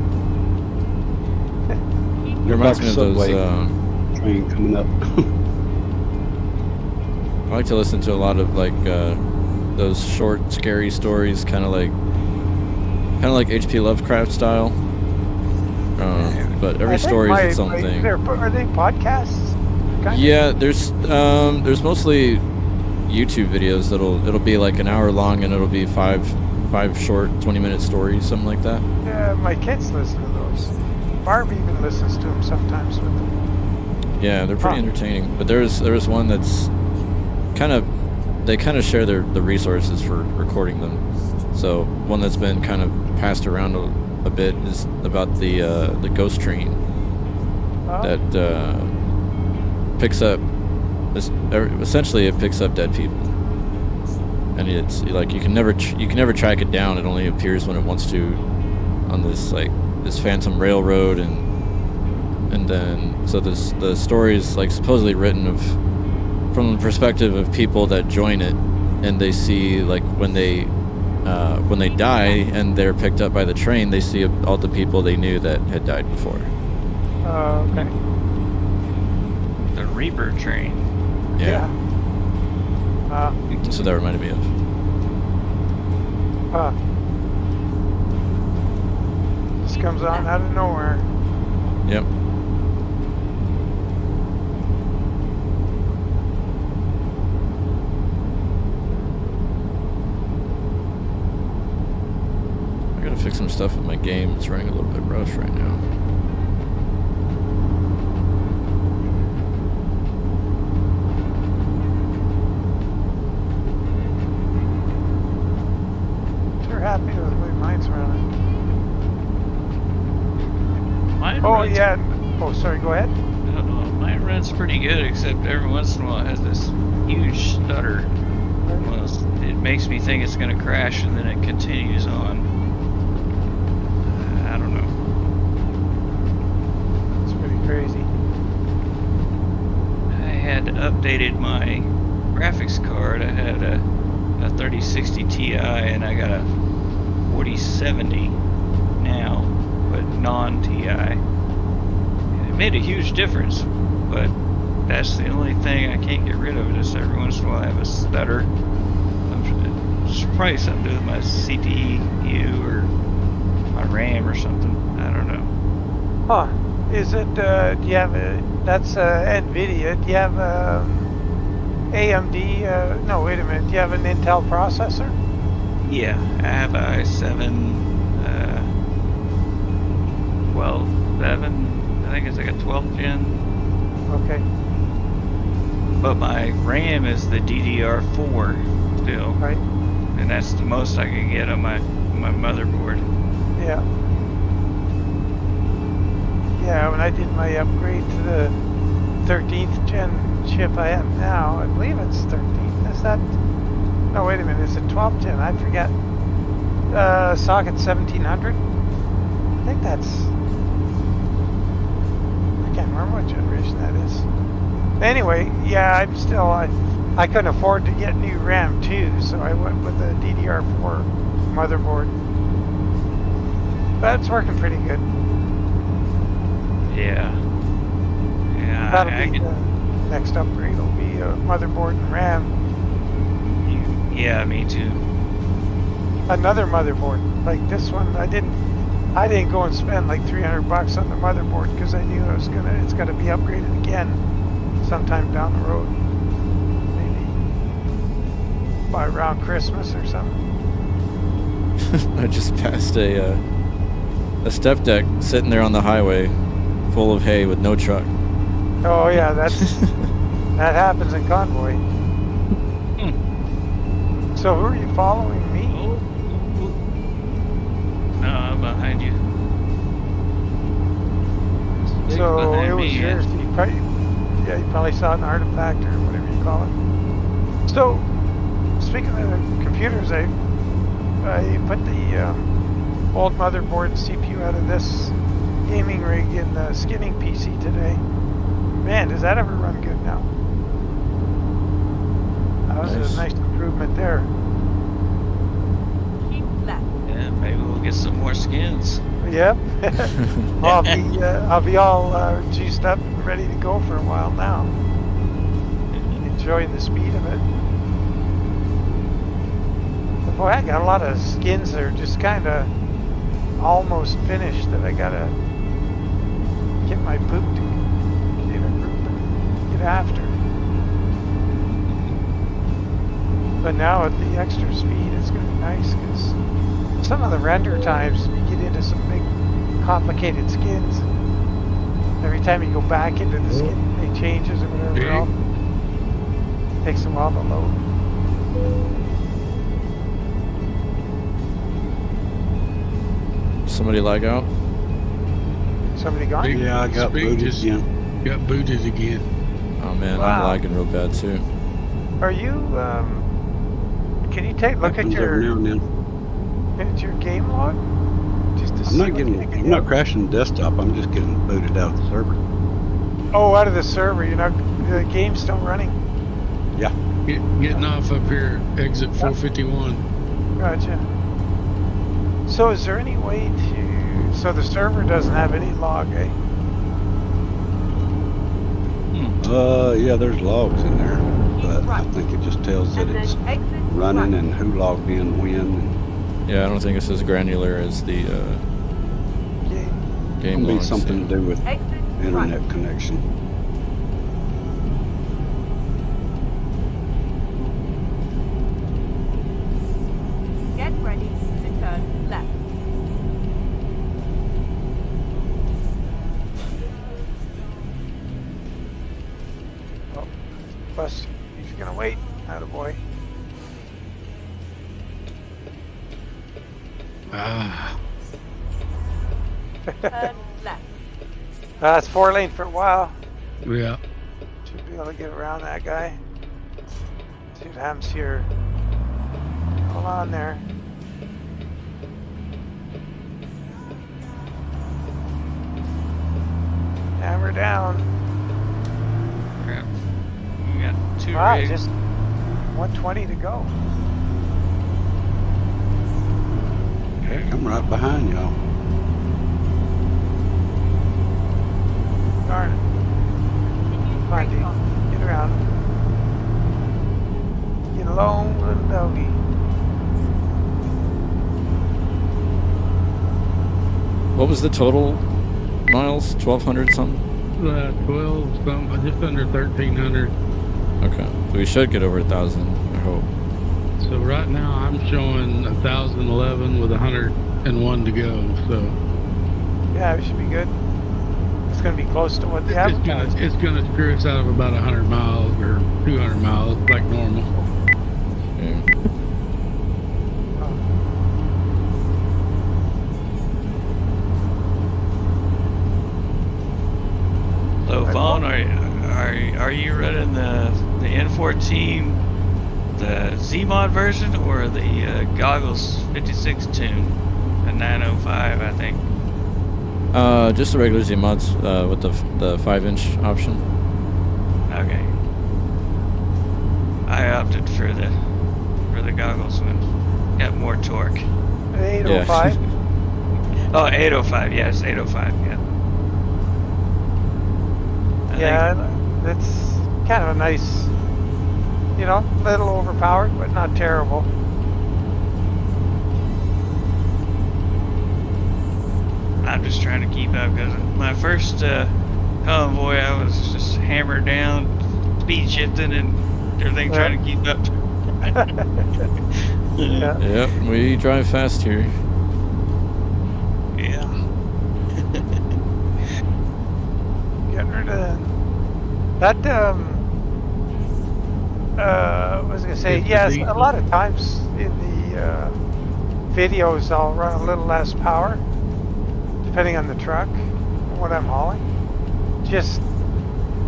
It reminds me of those. Subway train coming up. I like to listen to a lot of like those short, scary stories, kind of like H.P. Lovecraft style. But every story is its own thing. Are they podcasts? Kind Yeah, there's mostly YouTube videos it'll be like an hour long and it'll be five short 20-minute stories, something like that. Yeah, my kids listen to those. Barb even listens to them sometimes with them. Yeah, they're pretty entertaining. But there's one that's they kind of share the resources for recording them. So one that's been kind of passed around a bit is about the ghost train that picks up. Essentially, it picks up dead people, and it's like you can never track it down. It only appears when it wants to on this phantom railroad, and then so the story is like supposedly written from the perspective of people that join it, and they see like when they die and they're picked up by the train, they see all the people they knew that had died before. Okay. The Reaper train. Yeah. So that reminded me of. This comes on out of nowhere. Yep. I gotta fix some stuff with my game. It's running a little bit rough right now. Happy with the way mine's running. Mine Oh runs, yeah. Oh, sorry. Go ahead. Mine runs pretty good, except every once in a while it has this huge stutter. Well, it makes me think it's going to crash, and then it continues on. I don't know. It's pretty crazy. I had updated my graphics card. I had a 3060 Ti, and I got a 4070 now, but non-Ti. It made a huge difference, but that's the only thing I can't get rid of. Just every once in a while I have a stutter. There's probably something to do with my CPU or my RAM or something. I don't know. Huh? Is it? Do you have that's NVIDIA? Do you have AMD? No, wait a minute. Do you have an Intel processor? Yeah, I have a i7 12.7. I think it's like a 12th gen. Okay. But my RAM is the DDR4 still, Right. and that's the most I can get on my motherboard. Yeah. Yeah. When I did my upgrade to the 13th gen chip I have now, I believe it's 13th. Is that? No, wait a minute. Is it 12th gen? I forget. Socket 1700. I think that's. I can't remember what generation that is. Anyway, yeah, I'm still. I couldn't afford to get new RAM too, so I went with a DDR4 motherboard. But it's working pretty good. Yeah. Yeah, That'll I be can. the next upgrade. Will be a motherboard and RAM. Yeah, me too. Another motherboard like this one. I didn't go and spend like $300 on the motherboard because I knew it's gonna be upgraded again sometime down the road. Maybe by around Christmas or something. I just passed a step deck sitting there on the highway, full of hay with no truck. Oh yeah, that happens in Convoy. So who are you following? Me? No, I'm behind you. So behind it was me, yours. You probably saw an artifact or whatever you call it. So speaking of the computers, I put the old motherboard and CPU out of this gaming rig in the skinning PC today. Man, does that ever run good now? That was Nice. a nice improvement there. Keep left. Yeah, maybe we'll get some more skins. Yep. I'll be all juiced up and ready to go for a while now. Enjoying the speed of it. But boy, I got a lot of skins that are just kind of almost finished that I gotta get my boot to get a group and get after. But now with the extra speed, it's gonna be nice because some of the render times you get into some big complicated skins. Every time you go back into the skin, it make changes or whatever. Yeah. Else. Takes a while to load. Somebody lag out? Somebody gone? Big Yeah, I got Speak booted just again. Got booted again. Oh man, Wow. I'm lagging real bad too. Are you? Can you take look at Happens every now your and then. game log? Just to I'm see not what you getting. think I'm not crashing the desktop. I'm just getting booted out of the server. Oh, out of the server. You're not. The game's still running. Yeah. Getting off up here, exit 451. Gotcha. So is there any way to? So the server doesn't have any log, eh? Yeah. There's logs in there, but I think it just tells that And it's then exit running right. and who logged in when. Yeah, I don't think it's as granular as the Game. game It'll be logs. something to do with Exit internet right. connection. Get ready to turn left. Oh, bus. He's gonna wait. Attaboy. Ah, Turn left. It's 4-lane for a while. yeah. Should be able to get around that guy. See what happens here. Hold on there. Hammer down. Crap. We got two Wow, rigs. just 120 to go. I'm right behind y'all. Darn it. Come on, dude. Get around. Get along, little doggy. What was the total miles? 1,200 something? 12 something, just under 1,300. Okay, so we should get over 1,000. I hope. So right now I'm showing 1,011 with 101 to go. So Yeah, we should be good. It's gonna be close to what the average is. it's gonna screw us out of about 100 miles or 200 miles like normal. Yeah. So, Vaughn, are you running the N14, the Z-Mod version, or the Goggles 56 tune, the 905, I think? Just the regular Z mods with the 5-inch option. Okay. I opted for the Goggles one. Got more torque. 805. Oh, 805. Yes, 805. Yeah. Yeah, that's kind of a nice, you know, little overpowered, but not terrible. I'm just trying to keep up because my first convoy, I was just hammered down, speed shifting and everything, trying to keep up. Yeah. Yep, we drive fast here. Yeah. Getting rid of that. What was I gonna say? It's Yes, the a lot of times in the videos, I'll run a little less power, depending on the truck and what I'm hauling, just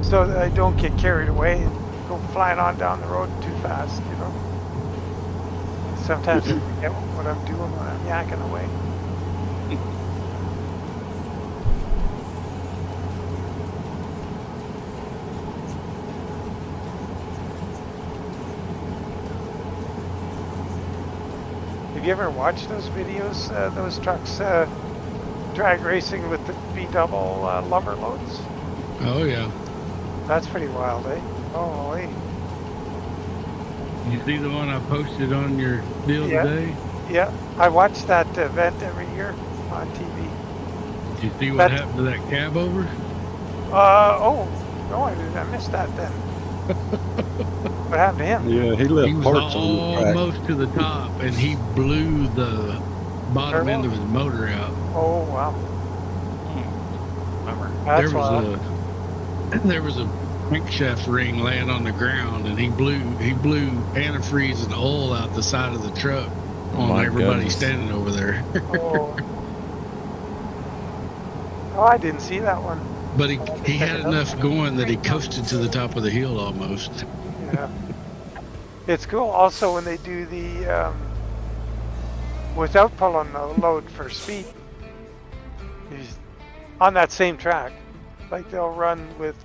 so that I don't get carried away and go flying on down the road too fast. You know. Sometimes I forget what I'm doing when I'm yakking away. Have you ever watched those videos, those trucks drag racing with the B-double lumber loads? Oh yeah. That's pretty wild, eh? Oh, hey. You see the one I posted on your deal today? Yeah, I watch that event every year on TV. Did you see what happened to that cab over? Oh, no, I didn't. I missed that then. What happened to him? Yeah, he left He was parts on the track. almost to the top, and he blew the bottom end of his motor out. Oh, wow. Bummer. That's wild. There was a crankshaft ring laying on the ground, and he blew antifreeze and oil out the side of the truck on My everybody goodness. standing over there. Oh, I didn't see that one. But he had enough going that he coasted to the top of the hill almost. Yeah. It's cool also when they do the, without pulling the load for speed, on that same track, like they'll run with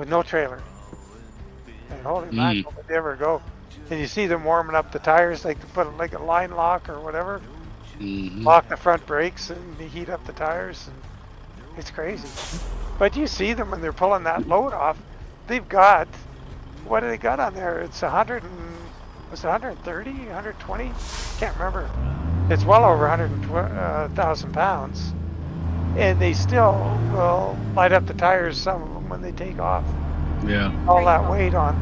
no trailer. And holy mackerel, would they ever go? And you see them warming up the tires, like to put like a line lock or whatever, lock the front brakes and they heat up the tires, and it's crazy. But you see them when they're pulling that load off, they've got, what do they got on there? It's 100 and, was it 130, 120? Can't remember. It's well over 100,000 pounds. And they still will light up the tires, some of them, when they take off. Yeah. All that weight on.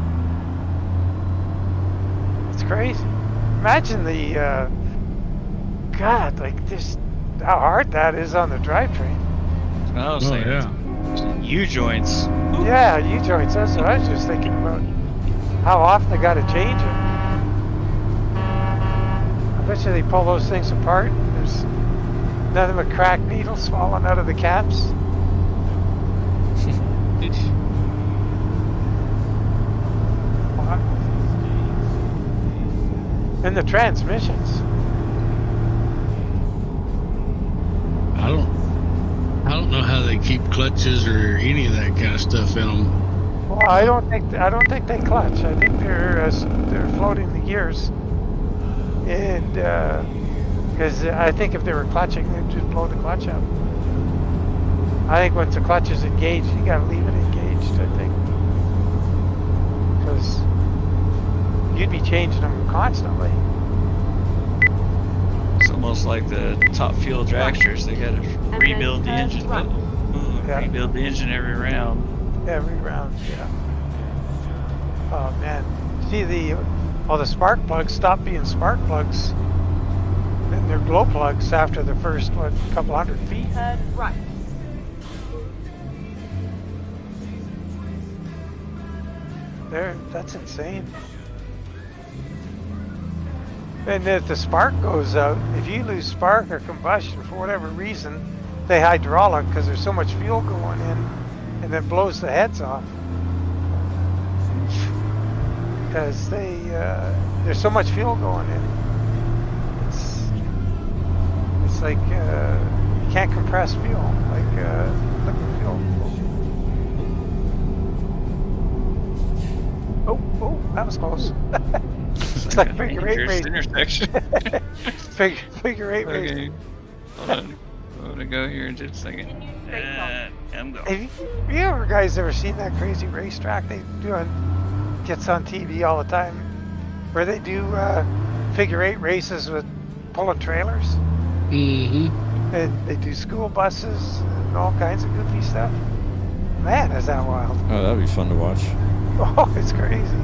It's crazy. Imagine the, God, like just how hard that is on the drivetrain. I was saying, yeah. U-joints. Yeah, U-joints, that's what I was just thinking about. How often they gotta change it. I bet you they pull those things apart and there's nothing but cracked needles falling out of the caps. And the transmissions. I don't know how they keep clutches or any of that kind of stuff in them. Well, I don't think they clutch. I think they're floating the gears, and because I think if they were clutching, they'd just blow the clutch up. I think once the clutch is engaged, you gotta leave it engaged. I think because you'd be changing them constantly. It's almost like the top fuel dragsters. They got to rebuild the engine. Rebuild the engine every round. Every round, yeah. Oh man, see the spark plugs stop being spark plugs, and they're glow plugs after the first couple hundred feet. Turn right. That's insane. And if the spark goes out, if you lose spark or combustion for whatever reason, they hydraulic because there's so much fuel going in, and it blows the heads off. Because there's so much fuel going in. It's like you can't compress fuel like liquid fuel. Oh, that was close. It's like figure eight race. Intersection. Figure eight race. Okay. Hold on. I'm gonna go here in just a second. I'm going. Have you ever guys ever seen that crazy racetrack they do on, gets on TV all the time, where they do figure 8 races with pulling trailers? Mm-hmm. And they do school buses and all kinds of goofy stuff. Man, is that wild. Oh, that'd be fun to watch. Oh, it's crazy.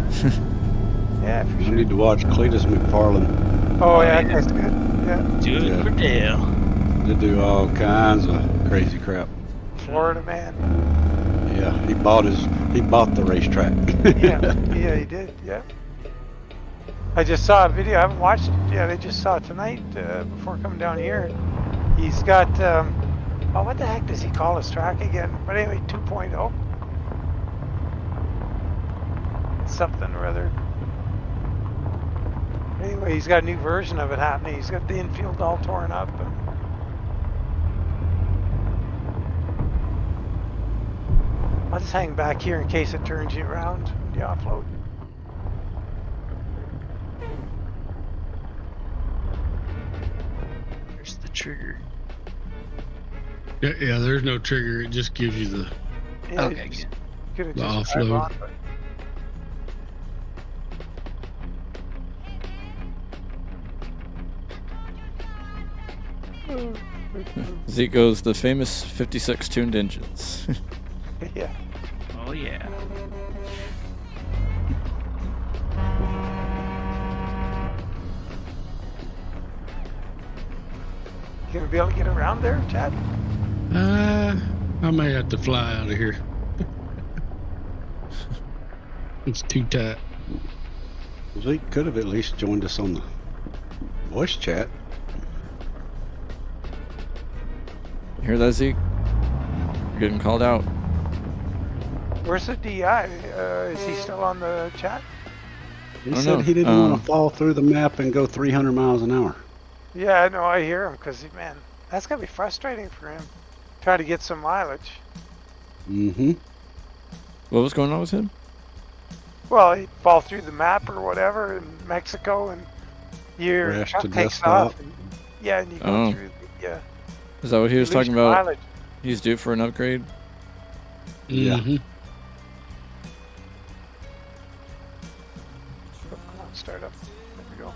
Yeah, for I sure. need to watch Cletus McFarland. Oh, yeah, yeah. that guy's good. Yeah. Do it Yeah. for Dale. They do all kinds of crazy crap. Florida man. Yeah, he bought the racetrack. Yeah, he did. Yeah. I just saw a video. I haven't watched it yet. I just saw it tonight before coming down here. He's got, oh, what the heck does he call his track again? But anyway, 2.0. Something or other. Anyway, he's got a new version of it happening. He's got the infield all torn up. And I'll just hang back here in case it turns you around when you offload. There's the trigger. Yeah, there's no trigger. It just gives you the. Yeah, Okay, just good. could have The just drive offload. on, but Zeke goes the famous 56 tuned engines. yeah. Oh yeah. You gonna be able to get around there, Chad? I may have to fly out of here. It's too tight. Zeke could have at least joined us on the voice chat. You hear that, Zeke? You're getting called out. Where's the DI? Is he still on the chat? He I don't said know. he didn't want to fall through the map and go 300 miles an hour. Yeah, I know. I hear him because, man, that's gonna be frustrating for him. Try to get some mileage. Mm-hmm. What was going on with him? Well, he'd fall through the map or whatever in Mexico, and your Crash truck to takes dust off. off. And, yeah, and you go Oh. through. Yeah. Is that what he was you lose talking your about? mileage. He's due for an upgrade? Yeah. Mm-hmm. Come on, start up. There we go.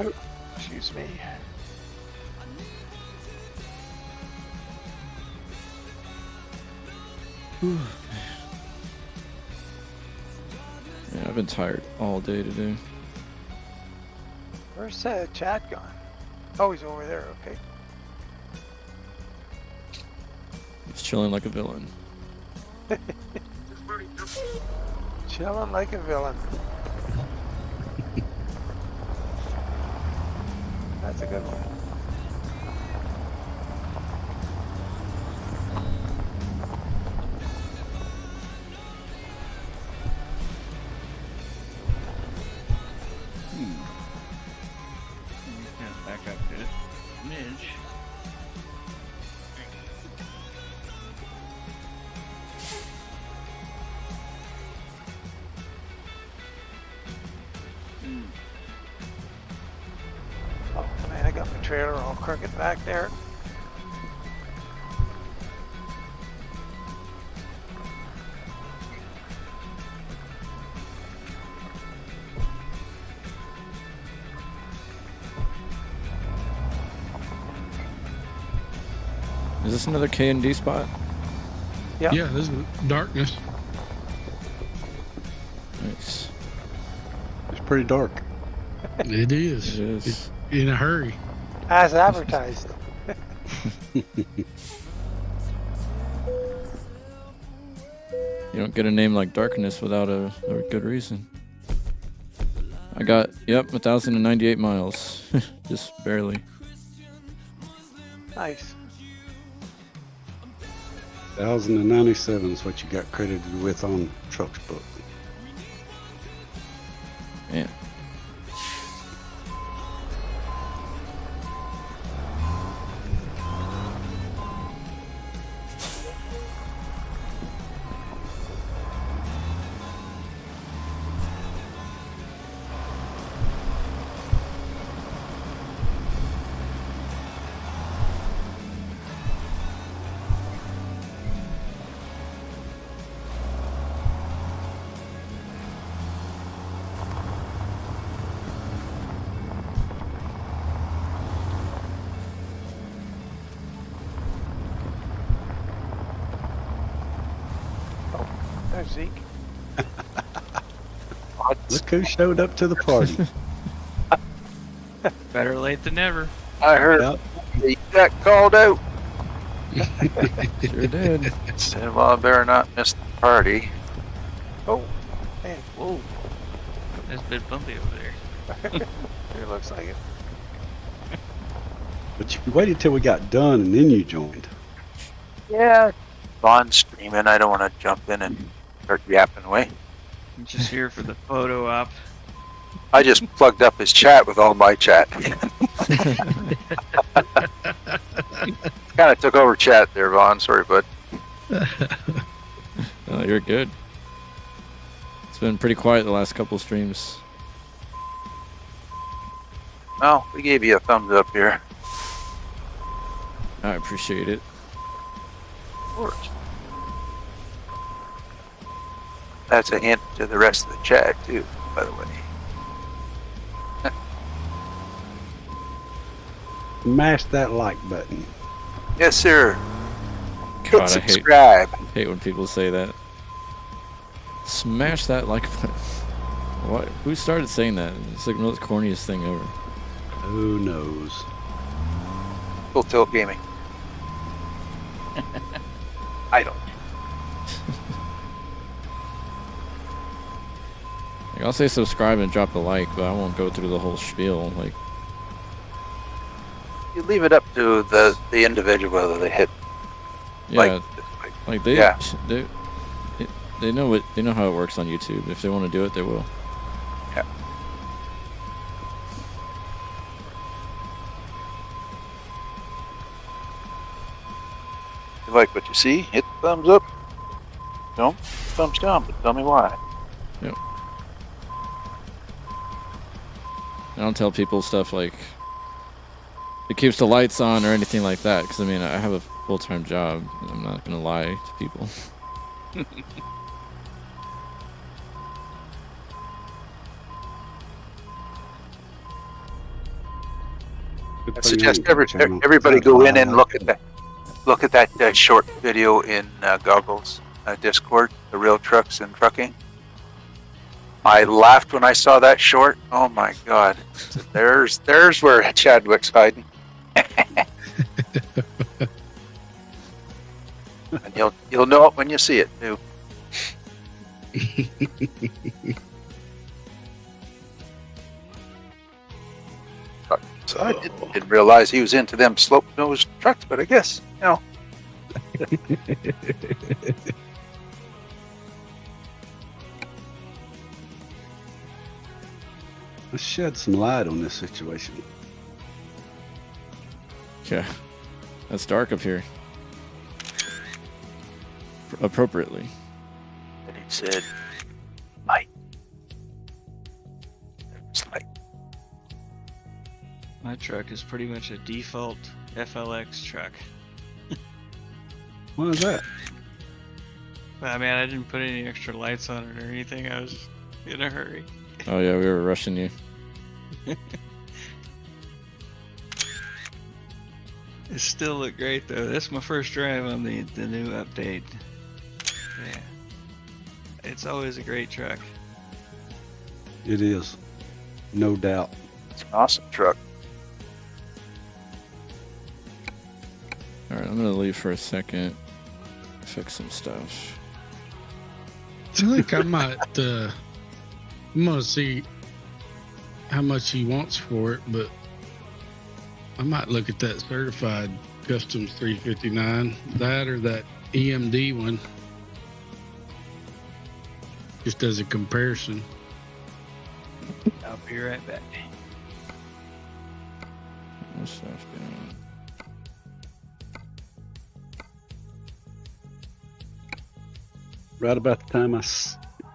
Oh, excuse me. Yeah, I've been tired all day today. Where's Chad gone? Oh, he's over there. Okay. He's chilling like a villain. Chilling like a villain. That's a good one. Back up to it. Midge. Oh man, I got my trailer all crooked back there. Is this another K&D spot? Yep. Yeah, this is darkness. Nice. It's pretty dark. It is. It is. It's in a hurry. As advertised. You don't get a name like Darkness without a good reason. I got, 1,098 miles. Just barely. Nice. 1,097 is what you got credited with on Truck's book. Man. Zeke. Look who showed up to the party. Better late than never. I heard Yep. you got called out. Sure did. Said, well, I better not miss the party. Oh, man. Whoa. That's a bit bumpy over there. It looks like it. But you waited till we got done and then you joined. Yeah. Vaughn's streaming. I don't want to jump in and start yapping away. I'm just here for the photo op. I just plugged up his chat with all my chat. Kind of took over chat there, Vaughn. Sorry, bud. Oh, you're good. It's been pretty quiet the last couple streams. Oh, we gave you a thumbs up here. I appreciate it. Of course. That's a hint to the rest of the chat, too, by the way. Smash that like button. Yes, sir. God, Hit I subscribe. hate when people say that. Smash that like button. What? Who started saying that? It's like the most corniest thing ever. Who knows? Full Tilt Gaming. I don't. Like, I'll say subscribe and drop a like, but I won't go through the whole spiel. Like, You leave it up to the individual whether they hit yeah, like they, yeah. they know how it works on YouTube. If they want to do it, they will. Yeah. If you like what you see, hit the thumbs up. Don't thumbs down, but tell me why. Yep. I don't tell people stuff like it keeps the lights on or anything like that, because I mean I have a full-time job. And I'm not gonna lie to people. Good I for you suggest on your channel. everybody go in and look at that short video in Goggles Discord, the real trucks and trucking. I laughed when I saw that short. Oh my god! There's where Chadwick's hiding. And you'll know it when you see it too. So I didn't realize he was into them slope-nosed trucks, but I guess, you know. Let's shed some light on this situation. Yeah, that's dark up here. Appropriately. And he said, light. It's light. My truck is pretty much a default FLX truck. What is that? I mean, I didn't put any extra lights on it or anything. I was in a hurry. Oh yeah, we were rushing you. It still looked great though. That's my first drive on the new update. Yeah. It's always a great truck. It is. No doubt. It's an awesome truck. Alright, I'm gonna leave for a second. Fix some stuff. I think I might, I'm gonna see how much he wants for it, but I might look at that certified customs 359, that or that EMD one, just as a comparison. I'll be right back. What stuff's going on? Right about the time I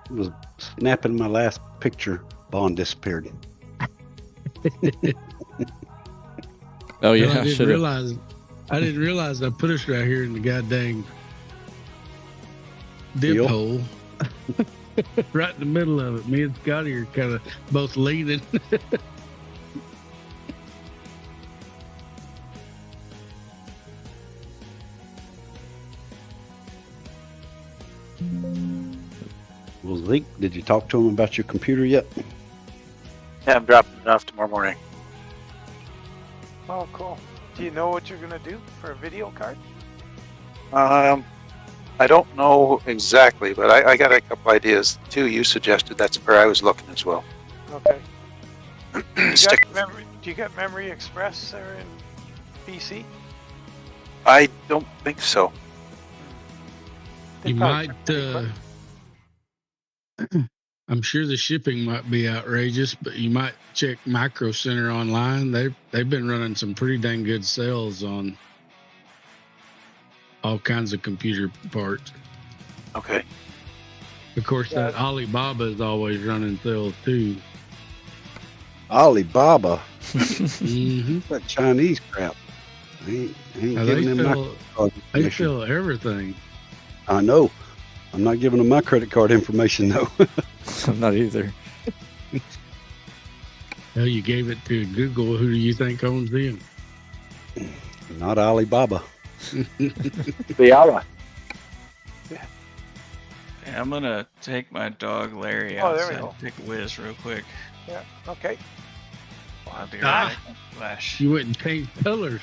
was snapping my last picture, Bond disappeared. Oh yeah, Well, I should have. I didn't realize I put us right here in the goddamn dip Deal. hole. Right in the middle of it. Me and Scotty are kind of both leaning. Well, Zeke, did you talk to him about your computer yet? Yeah, I'm dropping it off tomorrow morning. Oh, cool. Do you know what you're gonna do for a video card? I don't know exactly, but I got a couple ideas. Two you suggested. That's where I was looking as well. Okay. Stick. Do you got Memory Express there in BC? I don't think so. They You probably might. pretty quick. I'm sure the shipping might be outrageous, but you might check Micro Center online. They've been running some pretty dang good sales on all kinds of computer parts. Okay. Of course, that Alibaba is always running sales too. Alibaba. Mm-hmm. That Chinese crap. I ain't Now, giving them my card they information. sell everything. I know. I'm not giving them my credit card information though. I'm not either. Hell, you gave it to Google. Who do you think owns them? Not Alibaba. Biala. Yeah, I'm gonna take my dog Larry Oh, there we outside go. and take a whiz real quick. Yeah. Okay. I'll be Ah. right back. Flash. You wouldn't change colors.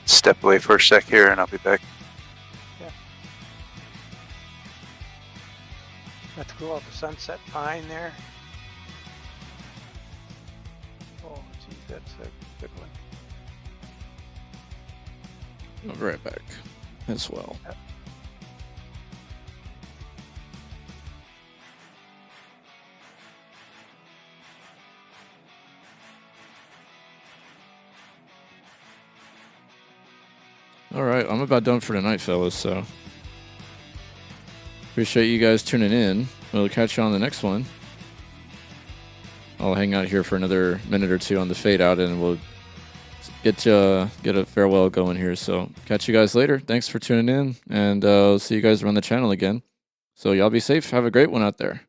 Step away for a sec here, and I'll be back. That's cool. The sunset pine there. Oh, geez, that's a good one. I'll be right back as well. All right, I'm about done for tonight, fellas, so appreciate you guys tuning in. We'll catch you on the next one. I'll hang out here for another minute or two on the fade out, and we'll get a farewell going here. So catch you guys later. Thanks for tuning in, and I'll see you guys around the channel again. So y'all be safe. Have a great one out there.